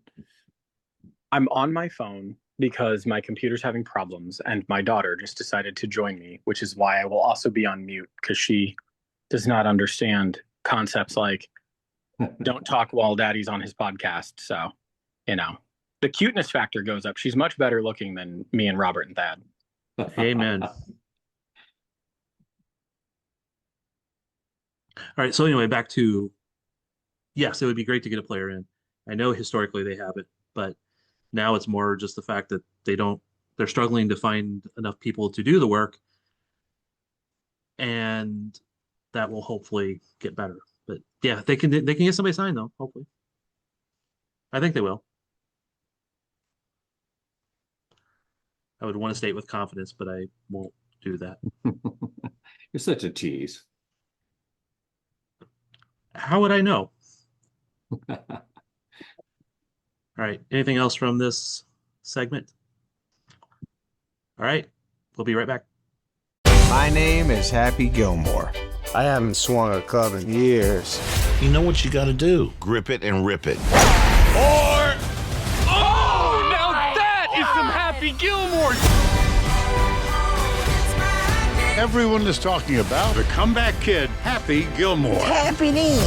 I'm on my phone because my computer's having problems, and my daughter just decided to join me, which is why I will also be on mute because she does not understand concepts like don't talk while daddy's on his podcast. So, the cuteness factor goes up. She's much better looking than me and Robert and Thad. Amen. All right. So anyway, back to, yes, it would be great to get a player in. I know historically they haven't, but now it's more just the fact that they're struggling to find enough people to do the work, and that will hopefully get better. But yeah, they can get somebody signed though, hopefully. I think they will. I would want to state with confidence, but I won't do that. You're such a tease. How would I know? All right. Anything else from this segment? All right. We'll be right back. My name is Happy Gilmore. I haven't swung a club in years. You know what you got to do. Grip it and rip it. Or... Oh, now that is some Happy Gilmore. Everyone is talking about the comeback kid, Happy Gilmore. Happy knee.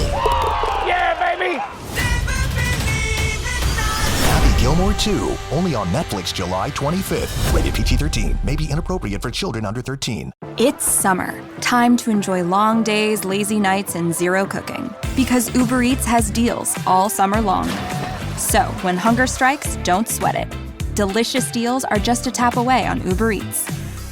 Yeah, baby. Happy Gilmore 2, only on Netflix July 25th. Rated PG-13, may be inappropriate for children under 13. It's summer. Time to enjoy long days, lazy nights, and zero cooking. Because Uber Eats has deals all summer long. So, when hunger strikes, don't sweat it. Delicious deals are just a tap away on Uber Eats.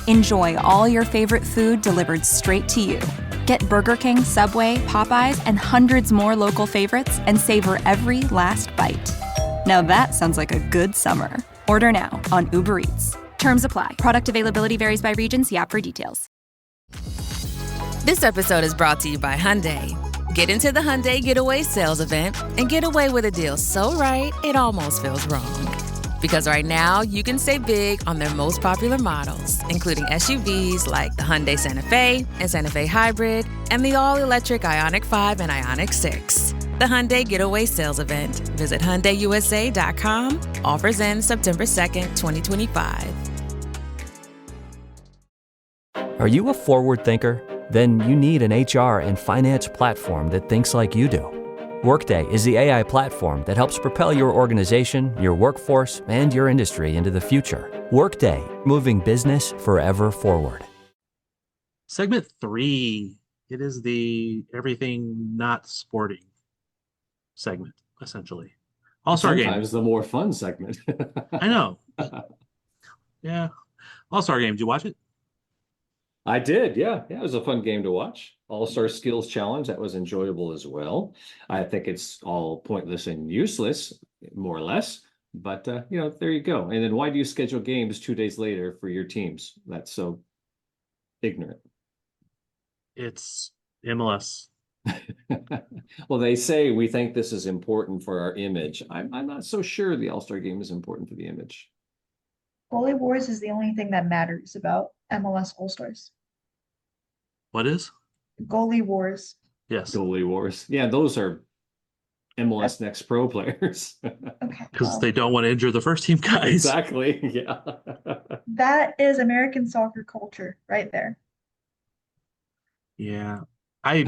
Enjoy all your favorite food delivered straight to you. Get Burger King, Subway, Popeyes, and hundreds more local favorites and savor every last bite. Now that sounds like a good summer. Order now on Uber Eats. Terms apply. Product availability varies by region. See app for details. This episode is brought to you by Hyundai. Get into the Hyundai Getaway Sales Event and get away with a deal so right, it almost feels wrong. Because right now, you can save big on their most popular models, including SUVs like the Hyundai Santa Fe and Santa Fe Hybrid, and the all-electric Ioniq 5 and Ioniq 6. The Hyundai Getaway Sales Event. Visit HyundaiUSA.com. Offers end September 2nd, 2025. Are you a forward thinker? Then you need an HR and finance platform that thinks like you do. Workday is the AI platform that helps propel your organization, your workforce, and your industry into the future. Workday, moving business forever forward. Segment 3. It is the everything not sporting segment, essentially. All-Star Game. Sometimes the more fun segment. I know. Yeah. All-Star Game. Did you watch it? I did, yeah. It was a fun game to watch. All-Star Skills Challenge, that was enjoyable as well. I think it's all pointless and useless, more or less. But, there you go. And then why do you schedule games 2 days later for your teams? That's so ignorant. It's MLS. Well, they say we think this is important for our image. I'm not so sure the All-Star Game is important for the image. Goalie Wars is the only thing that matters about MLS All-Stars. What is? Goalie Wars. Yes. Goalie Wars. Yeah, those are MLS Next Pro players. Because they don't want to injure the first team guys. Exactly, yeah. That is American soccer culture right there. Yeah. I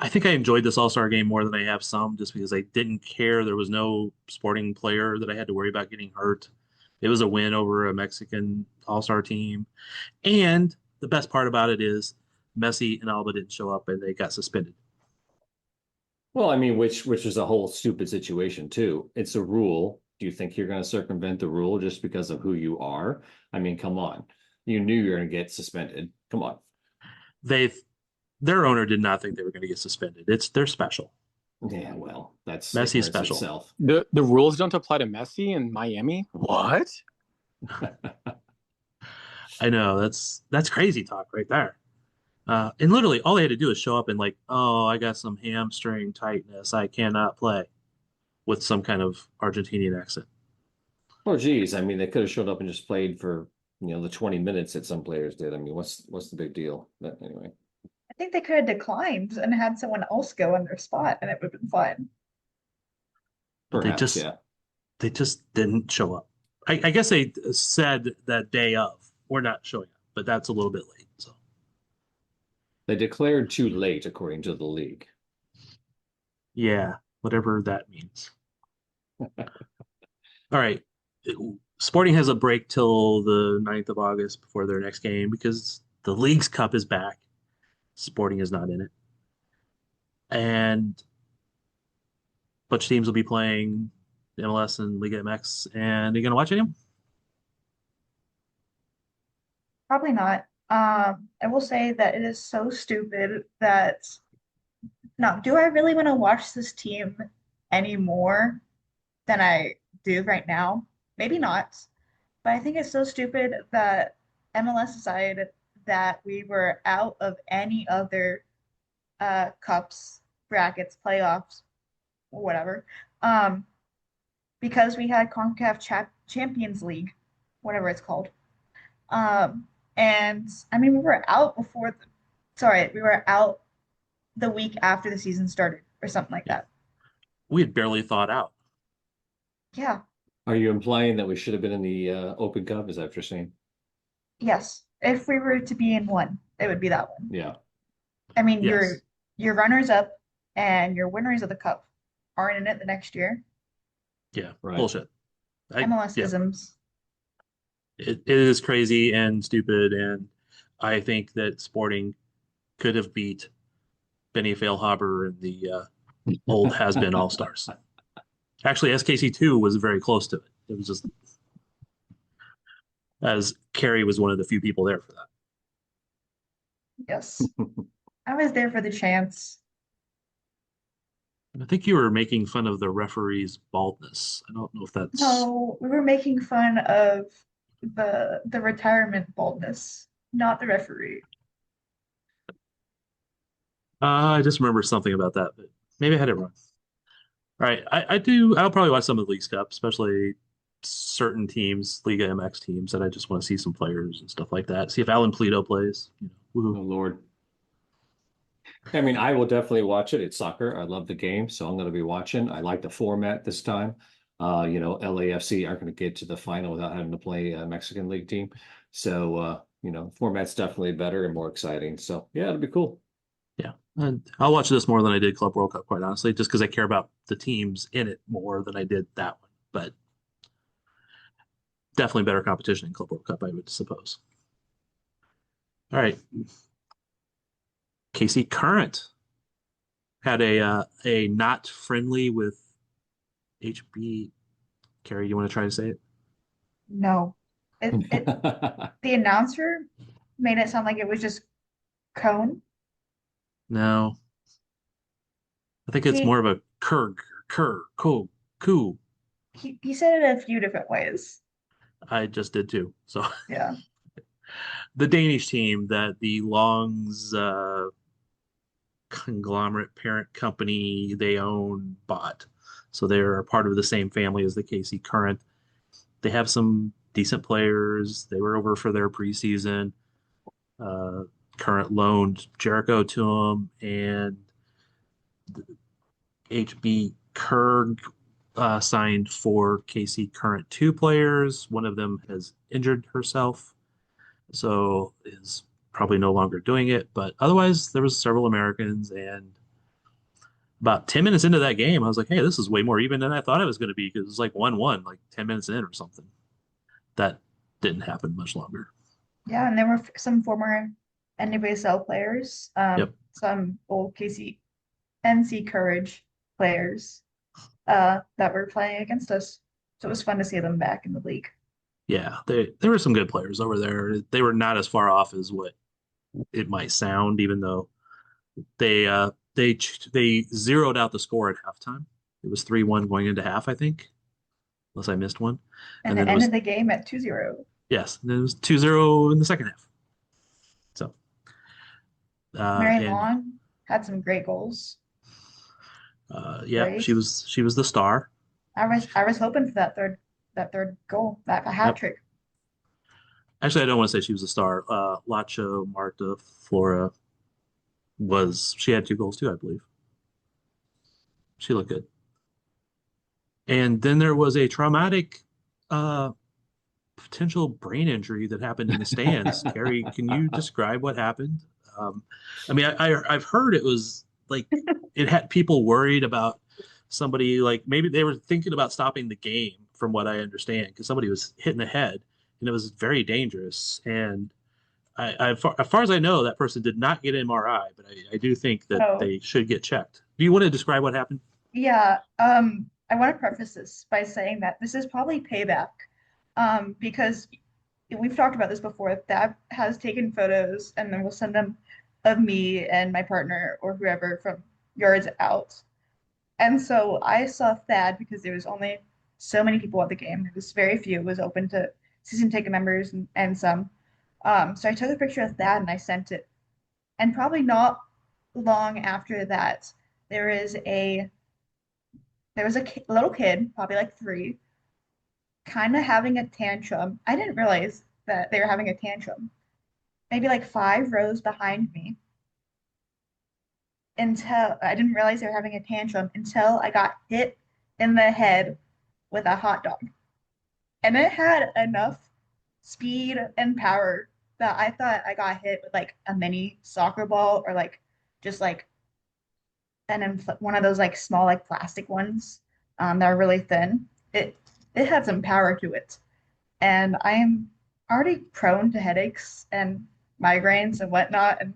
think I enjoyed this All-Star Game more than I have some, just because I didn't care. There was no sporting player that I had to worry about getting hurt. It was a win over a Mexican All-Star team. And the best part about it is Messi and Alba didn't show up and they got suspended. Well, I mean, which is a whole stupid situation too. It's a rule. Do you think you're going to circumvent the rule just because of who you are? I mean, come on. You knew you were going to get suspended. Come on. Their owner did not think they were going to get suspended. They're special. Yeah, well, that's Messi ignorance special. itself. The rules don't apply to Messi in Miami? What? I know that's crazy talk right there. And literally all they had to do is show up and like, oh, I got some hamstring tightness. I cannot play with some kind of Argentinian accent. Oh, geez. I mean, they could have showed up and just played for, the 20 minutes that some players did. I mean, what's the big deal? But anyway. I think they could have declined and had someone else go in their spot, and it would have been fine. But Perhaps, they just didn't show up. I guess they said that day of, we're not showing up, but that's a little bit late. So they declared too late, according to the league. Yeah, whatever that means. All right. Sporting has a break till the 9th of August before their next game because the League's Cup is back. Sporting is not in it. And a bunch of teams will be playing MLS and Liga MX. And are you going to watch any of them? Probably not. I will say that it is so stupid that no, do I really want to watch this team any more than I do right now? Maybe not. But I think it's so stupid that MLS decided that we were out of any other cups, brackets, playoffs, whatever. Because we had CONCACAF Champions League, whatever it's called. And I mean, we were out we were out the week after the season started or something like that. We had barely thought out. Yeah. Are you implying that we should have been in the Open Cup? Is that what you're saying? Yes. If we were to be in one, it would be that one. Yeah. I mean, Yes. your runners up and your winners of the cup aren't in it the next year. Yeah, Right. bullshit. MLS isms. It is crazy and stupid, and I think that Sporting could have beat Benny Failhaber and the old has-been All-Stars. Actually, SKC2 was very close to it. It was just as Carrie was one of the few people there for that. Yes. I was there for the chance. I think you were making fun of the referee's baldness. I don't know if that's No, we were making fun of the retirement baldness, not the referee. I just remember something about that, but maybe I had it wrong. All right, I'll probably watch some of the Leagues Cup, especially certain teams, Liga MX teams that I just want to see some players and stuff like that. See if Alan Polito plays. Oh, Lord. I mean, I will definitely watch it. It's soccer. I love the game, so I'm going to be watching. I like the format this time. LAFC aren't going to get to the final without having to play a Mexican League team. So, format's definitely better and more exciting. So, yeah, it'll be cool. Yeah, and I'll watch this more than I did Club World Cup, quite honestly, just because I care about the teams in it more than I did that one. But definitely better competition in Club World Cup, I would suppose. All right. KC Current had a not friendly with HB. Carrie, you want to try to say it? No. The announcer made it sound like it was just cone. No. I think it's more of a coo. He said it a few different ways. I just did too. So Yeah. the Danish team that the Longs conglomerate parent company they own bought. So they're part of the same family as the KC Current. They have some decent players. They were over for their preseason. Current loaned Jericho to them, and HB Kurg signed for KC Current 2 players. One of them has injured herself, so is probably no longer doing it. But otherwise, there was several Americans, and about 10 minutes into that game, I was like, hey, this is way more even than I thought it was going to be, because it was like 1-1, like 10 minutes in or something. That didn't happen much longer. Yeah, and there were some former NWSL players, Yep. some old KC NC Courage players that were playing against us. So it was fun to see them back in the league. Yeah, there were some good players over there. They were not as far off as what it might sound, even though they zeroed out the score at halftime. It was 3-1 going into half, I think, unless I missed one. And then it it was ended the game at 2-0. yes, and then it was 2-0 in the second half. So Mary and Long had some great goals. yeah, Great. she was the star. I was hoping for that third goal, that hat Yep. trick. Actually, I don't want to say she was a star. Lacho Marta Flora she had 2 goals too, I believe. She looked good. And then there was a traumatic potential brain injury that happened in the stands. Carrie, can you describe what happened? I mean, I've heard it was like it had people worried about somebody, like maybe they were thinking about stopping the game, from what I understand, because somebody was hit in the head and it was very dangerous. And as far as I know, that person did not get an MRI, but I do think that Oh. they should get checked. Do you want to describe what happened? Yeah, I want to preface this by saying that this is probably payback, because we've talked about this before. Thad has taken photos and then we'll send them of me and my partner or whoever from yards out. And so I saw Thad because there was only so many people at the game. It was very few. It was open to season ticket members and some. So I took a picture of Thad and I sent it. And probably not long after that, there was a little kid, probably like 3, kind of having a tantrum. I didn't realize that they were having a tantrum. Maybe like 5 rows behind me. Until I didn't realize they were having a tantrum until I got hit in the head with a hot dog. And it had enough speed and power that I thought I got hit with like a mini soccer ball, or like just like one of those like small like plastic ones that are really thin. It had some power to it. And I am already prone to headaches and migraines and whatnot. And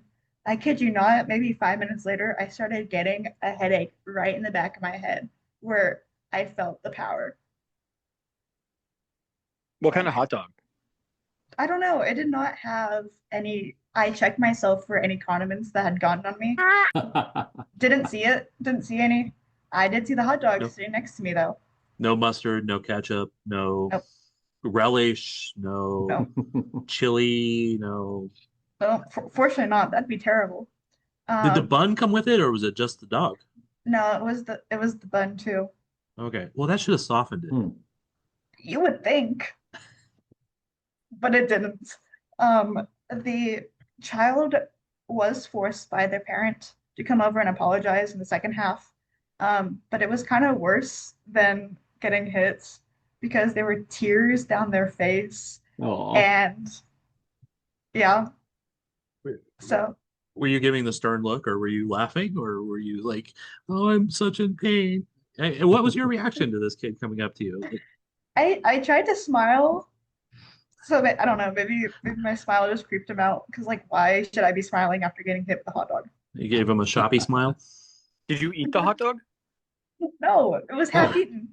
I kid you not, maybe 5 minutes later, I started getting a headache right in the back of my head where I felt the power. What kind of hot dog? I don't know. It did not have any. I checked myself for any condiments that had gotten on me. Didn't see it. Didn't see any. I did see the hot dog Nope. sitting next to me though. No mustard, no ketchup, no Nope. relish, no chili, no. Well, fortunately not. That'd be terrible. Did the bun come with it, or was it just the dog? No, it was the bun too. Okay, well that should have softened it. You would think, but it didn't. The child was forced by their parent to come over and apologize in the second half. But it was kind of worse than getting hit because there were tears down their face. Aw. And yeah. So Were you giving the stern look, or were you laughing, or were you like, "Oh, I'm such in pain"? And what was your reaction to this kid coming up to you? I tried to smile. So I don't know, maybe my smile just creeped him out because like why should I be smiling after getting hit with a hot dog? You gave him a shoppy smile. Did you eat the hot dog? No, it was half eaten.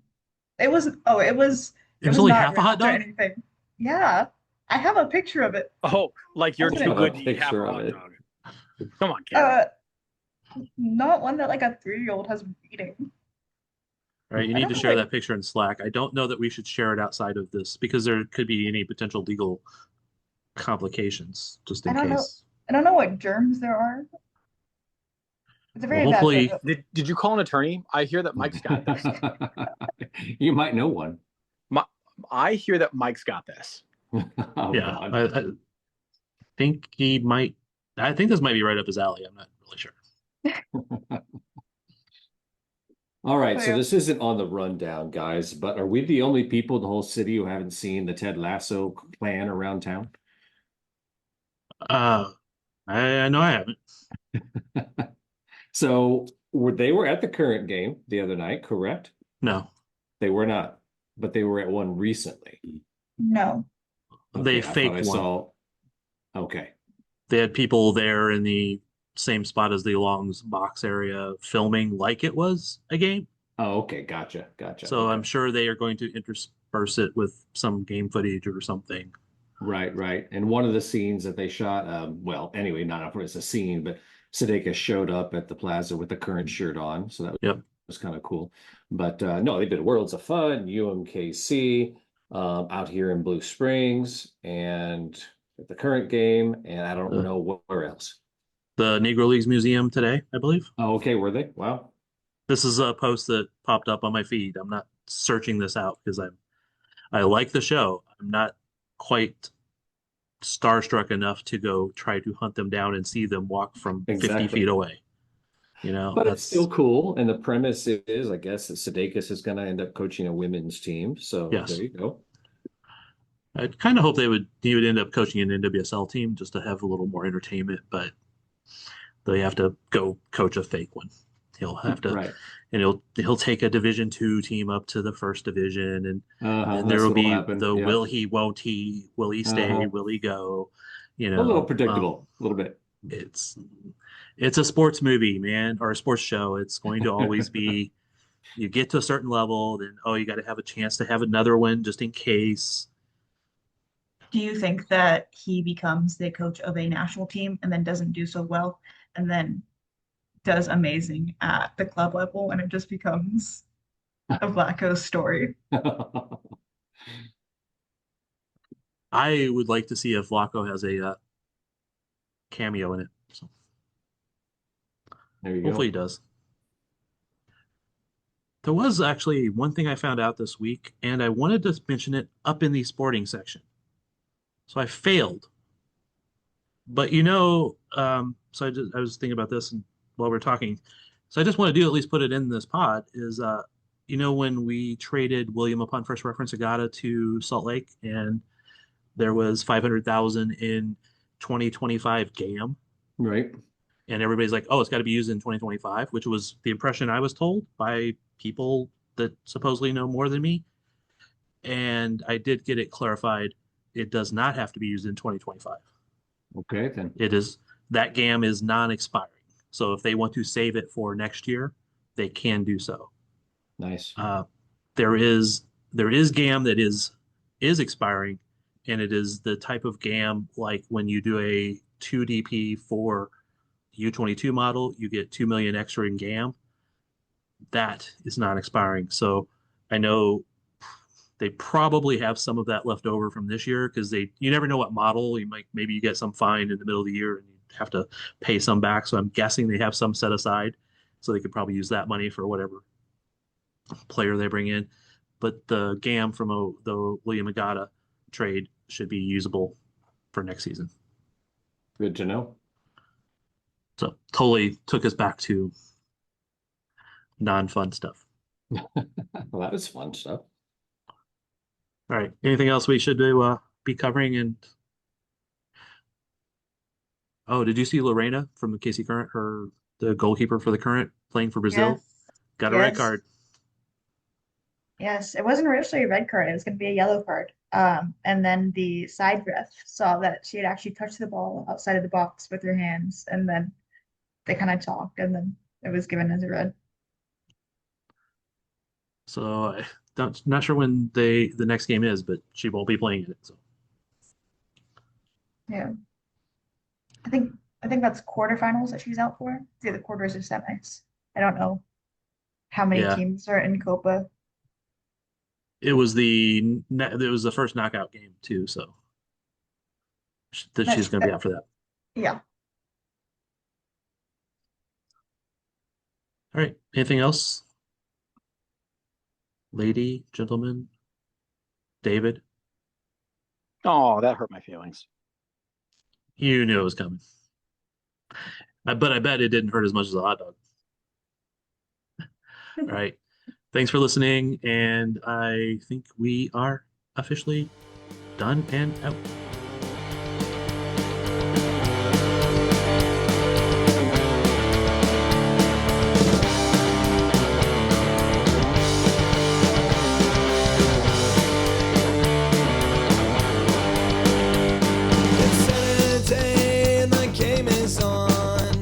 It was it was only not half a hot wrapped or dog? anything. Yeah. I have a picture of it. Oh, like you're That's too a good to eat half picture a of hot it. dog. Come on, Carrie. Not one that like a 3-year-old has been eating. All right, you I need don't to know, share like- that picture in Slack. I don't know that we should share it outside of this because there could be any potential legal complications, just in I don't know. case. I don't know what germs there are. It's a very Well, bad hopefully- photo. Did you call an attorney? I hear that Mike's got this. You might know one. I hear that Mike's got this. Oh, Yeah, God. I think he might. I think this might be right up his alley. I'm not really sure. All right, Oh, so yeah. this isn't on the rundown, guys, but are we the only people in the whole city who haven't seen the Ted Lasso plan around town? I know I haven't. So they were at the current game the other night, correct? No, They were not, but they were at one recently. No. they Okay, I thought faked I one. saw. Okay. They had people there in the same spot as the Long's box area, filming like it was a game. Oh, okay. Gotcha. So Okay. I'm sure they are going to intersperse it with some game footage or something. Right. And one of the scenes that they shot, well, anyway, not it's a scene, but Sudeikis showed up at the plaza with the current shirt on, so that was kind of cool. But no, they did Worlds of Fun, UMKC, out here in Blue Springs, and at the current game, and I don't know where else. The Negro Leagues Museum today, I believe. Oh, okay, were they? Wow. This is a post that popped up on my feed. I'm not searching this out because I like the show. I'm not quite starstruck enough to go try to hunt them down and see them walk from 50 feet away. But it's still cool. And the premise is, I guess, that Sudeikis is going to end up coaching a women's team. So Yes. There you go. I kind of hope he would end up coaching an NWSL team just to have a little more entertainment, but they have to go coach a fake one. He'll have to, Right. and he'll take a Division II team up to the first division, and there that's will be what'll happen. the Yeah. will he, won't he, will he stay, Uh-huh. will he go? A little predictable, a little bit. It's a sports movie, man, or a sports show. It's going to always be, you get to a certain level, then you got to have a chance to have another one just in case. Do you think that he becomes the coach of a national team and then doesn't do so well, and then does amazing at the club level, and it just becomes a Vlatko's story? I would like to see if Vlatko has a cameo in it. So there you hopefully go. he does. There was actually one thing I found out this week, and I wanted to mention it up in the sporting section. So I failed. But so I was thinking about this while we were talking. So I just want to at least put it in this pod is, when we traded William upon first reference Agata to Salt Lake, and there was 500,000 in 2025 GAM. Right. And everybody's like, oh, it's got to be used in 2025, which was the impression I was told by people that supposedly know more than me. And I did get it clarified. It does not have to be used in 2025. Okay, then. That GAM is non-expiring. So if they want to save it for next year, they can do so. Nice. There is GAM that is expiring, and it is the type of GAM like when you do a 2DP for U22 model, you get 2 million extra in GAM. That is not expiring. So I know they probably have some of that left over from this year because you never know what model. Maybe you get some fine in the middle of the year and you have to pay some back. So I'm guessing they have some set aside, so they could probably use that money for whatever player they bring in. But the GAM from the William Agata trade should be usable for next season. Good to know. So totally took us back to non-fun stuff. Well, that was fun stuff. All right. Anything else we should be covering? And did you see Lorena from the KC Current, the goalkeeper for the Current, playing for Brazil? Yes. Got a red card. Yes, it wasn't originally a red card. It was going to be a yellow card. And then the side ref saw that she had actually touched the ball outside of the box with her hands, and then they kind of talked, and then it was given as a red. So not sure when the next game is, but she won't be playing in it. So Yeah, I think that's quarterfinals that she's out for. It's either quarters or semis. I don't know how many teams are in Copa. it was the first knockout game too, so she's going to be out for that. Yeah. All right. Anything else? Lady, gentleman, David? Oh, that hurt my feelings. You knew it was coming. But I bet it didn't hurt as much as a hot dog. All right. Thanks for listening. And I think we are officially done and out. It's Saturday and the game is on.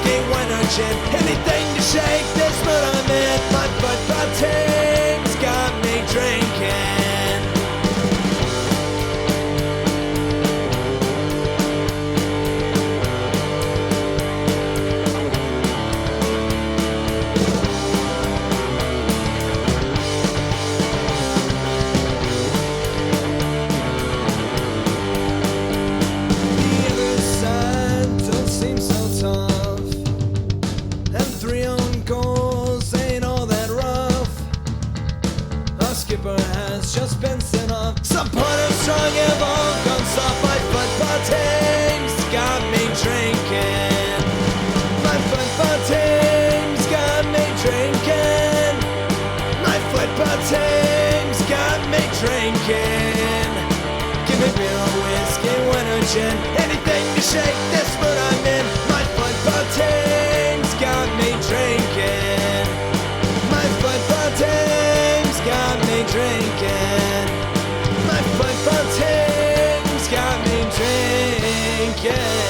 whiskey, wine or gin, anything to shake this mood I'm in. My football team's got me drinking. Just been sent off. Some punter strong have all gone soft. My football team's got me drinking. My football team's got me drinking. My football team's got me drinking. Give me beer or whiskey, wine or gin, anything to shake this mood I'm in. My football team's got me drinking. My football team's got me drinking. My football team's got me drinking.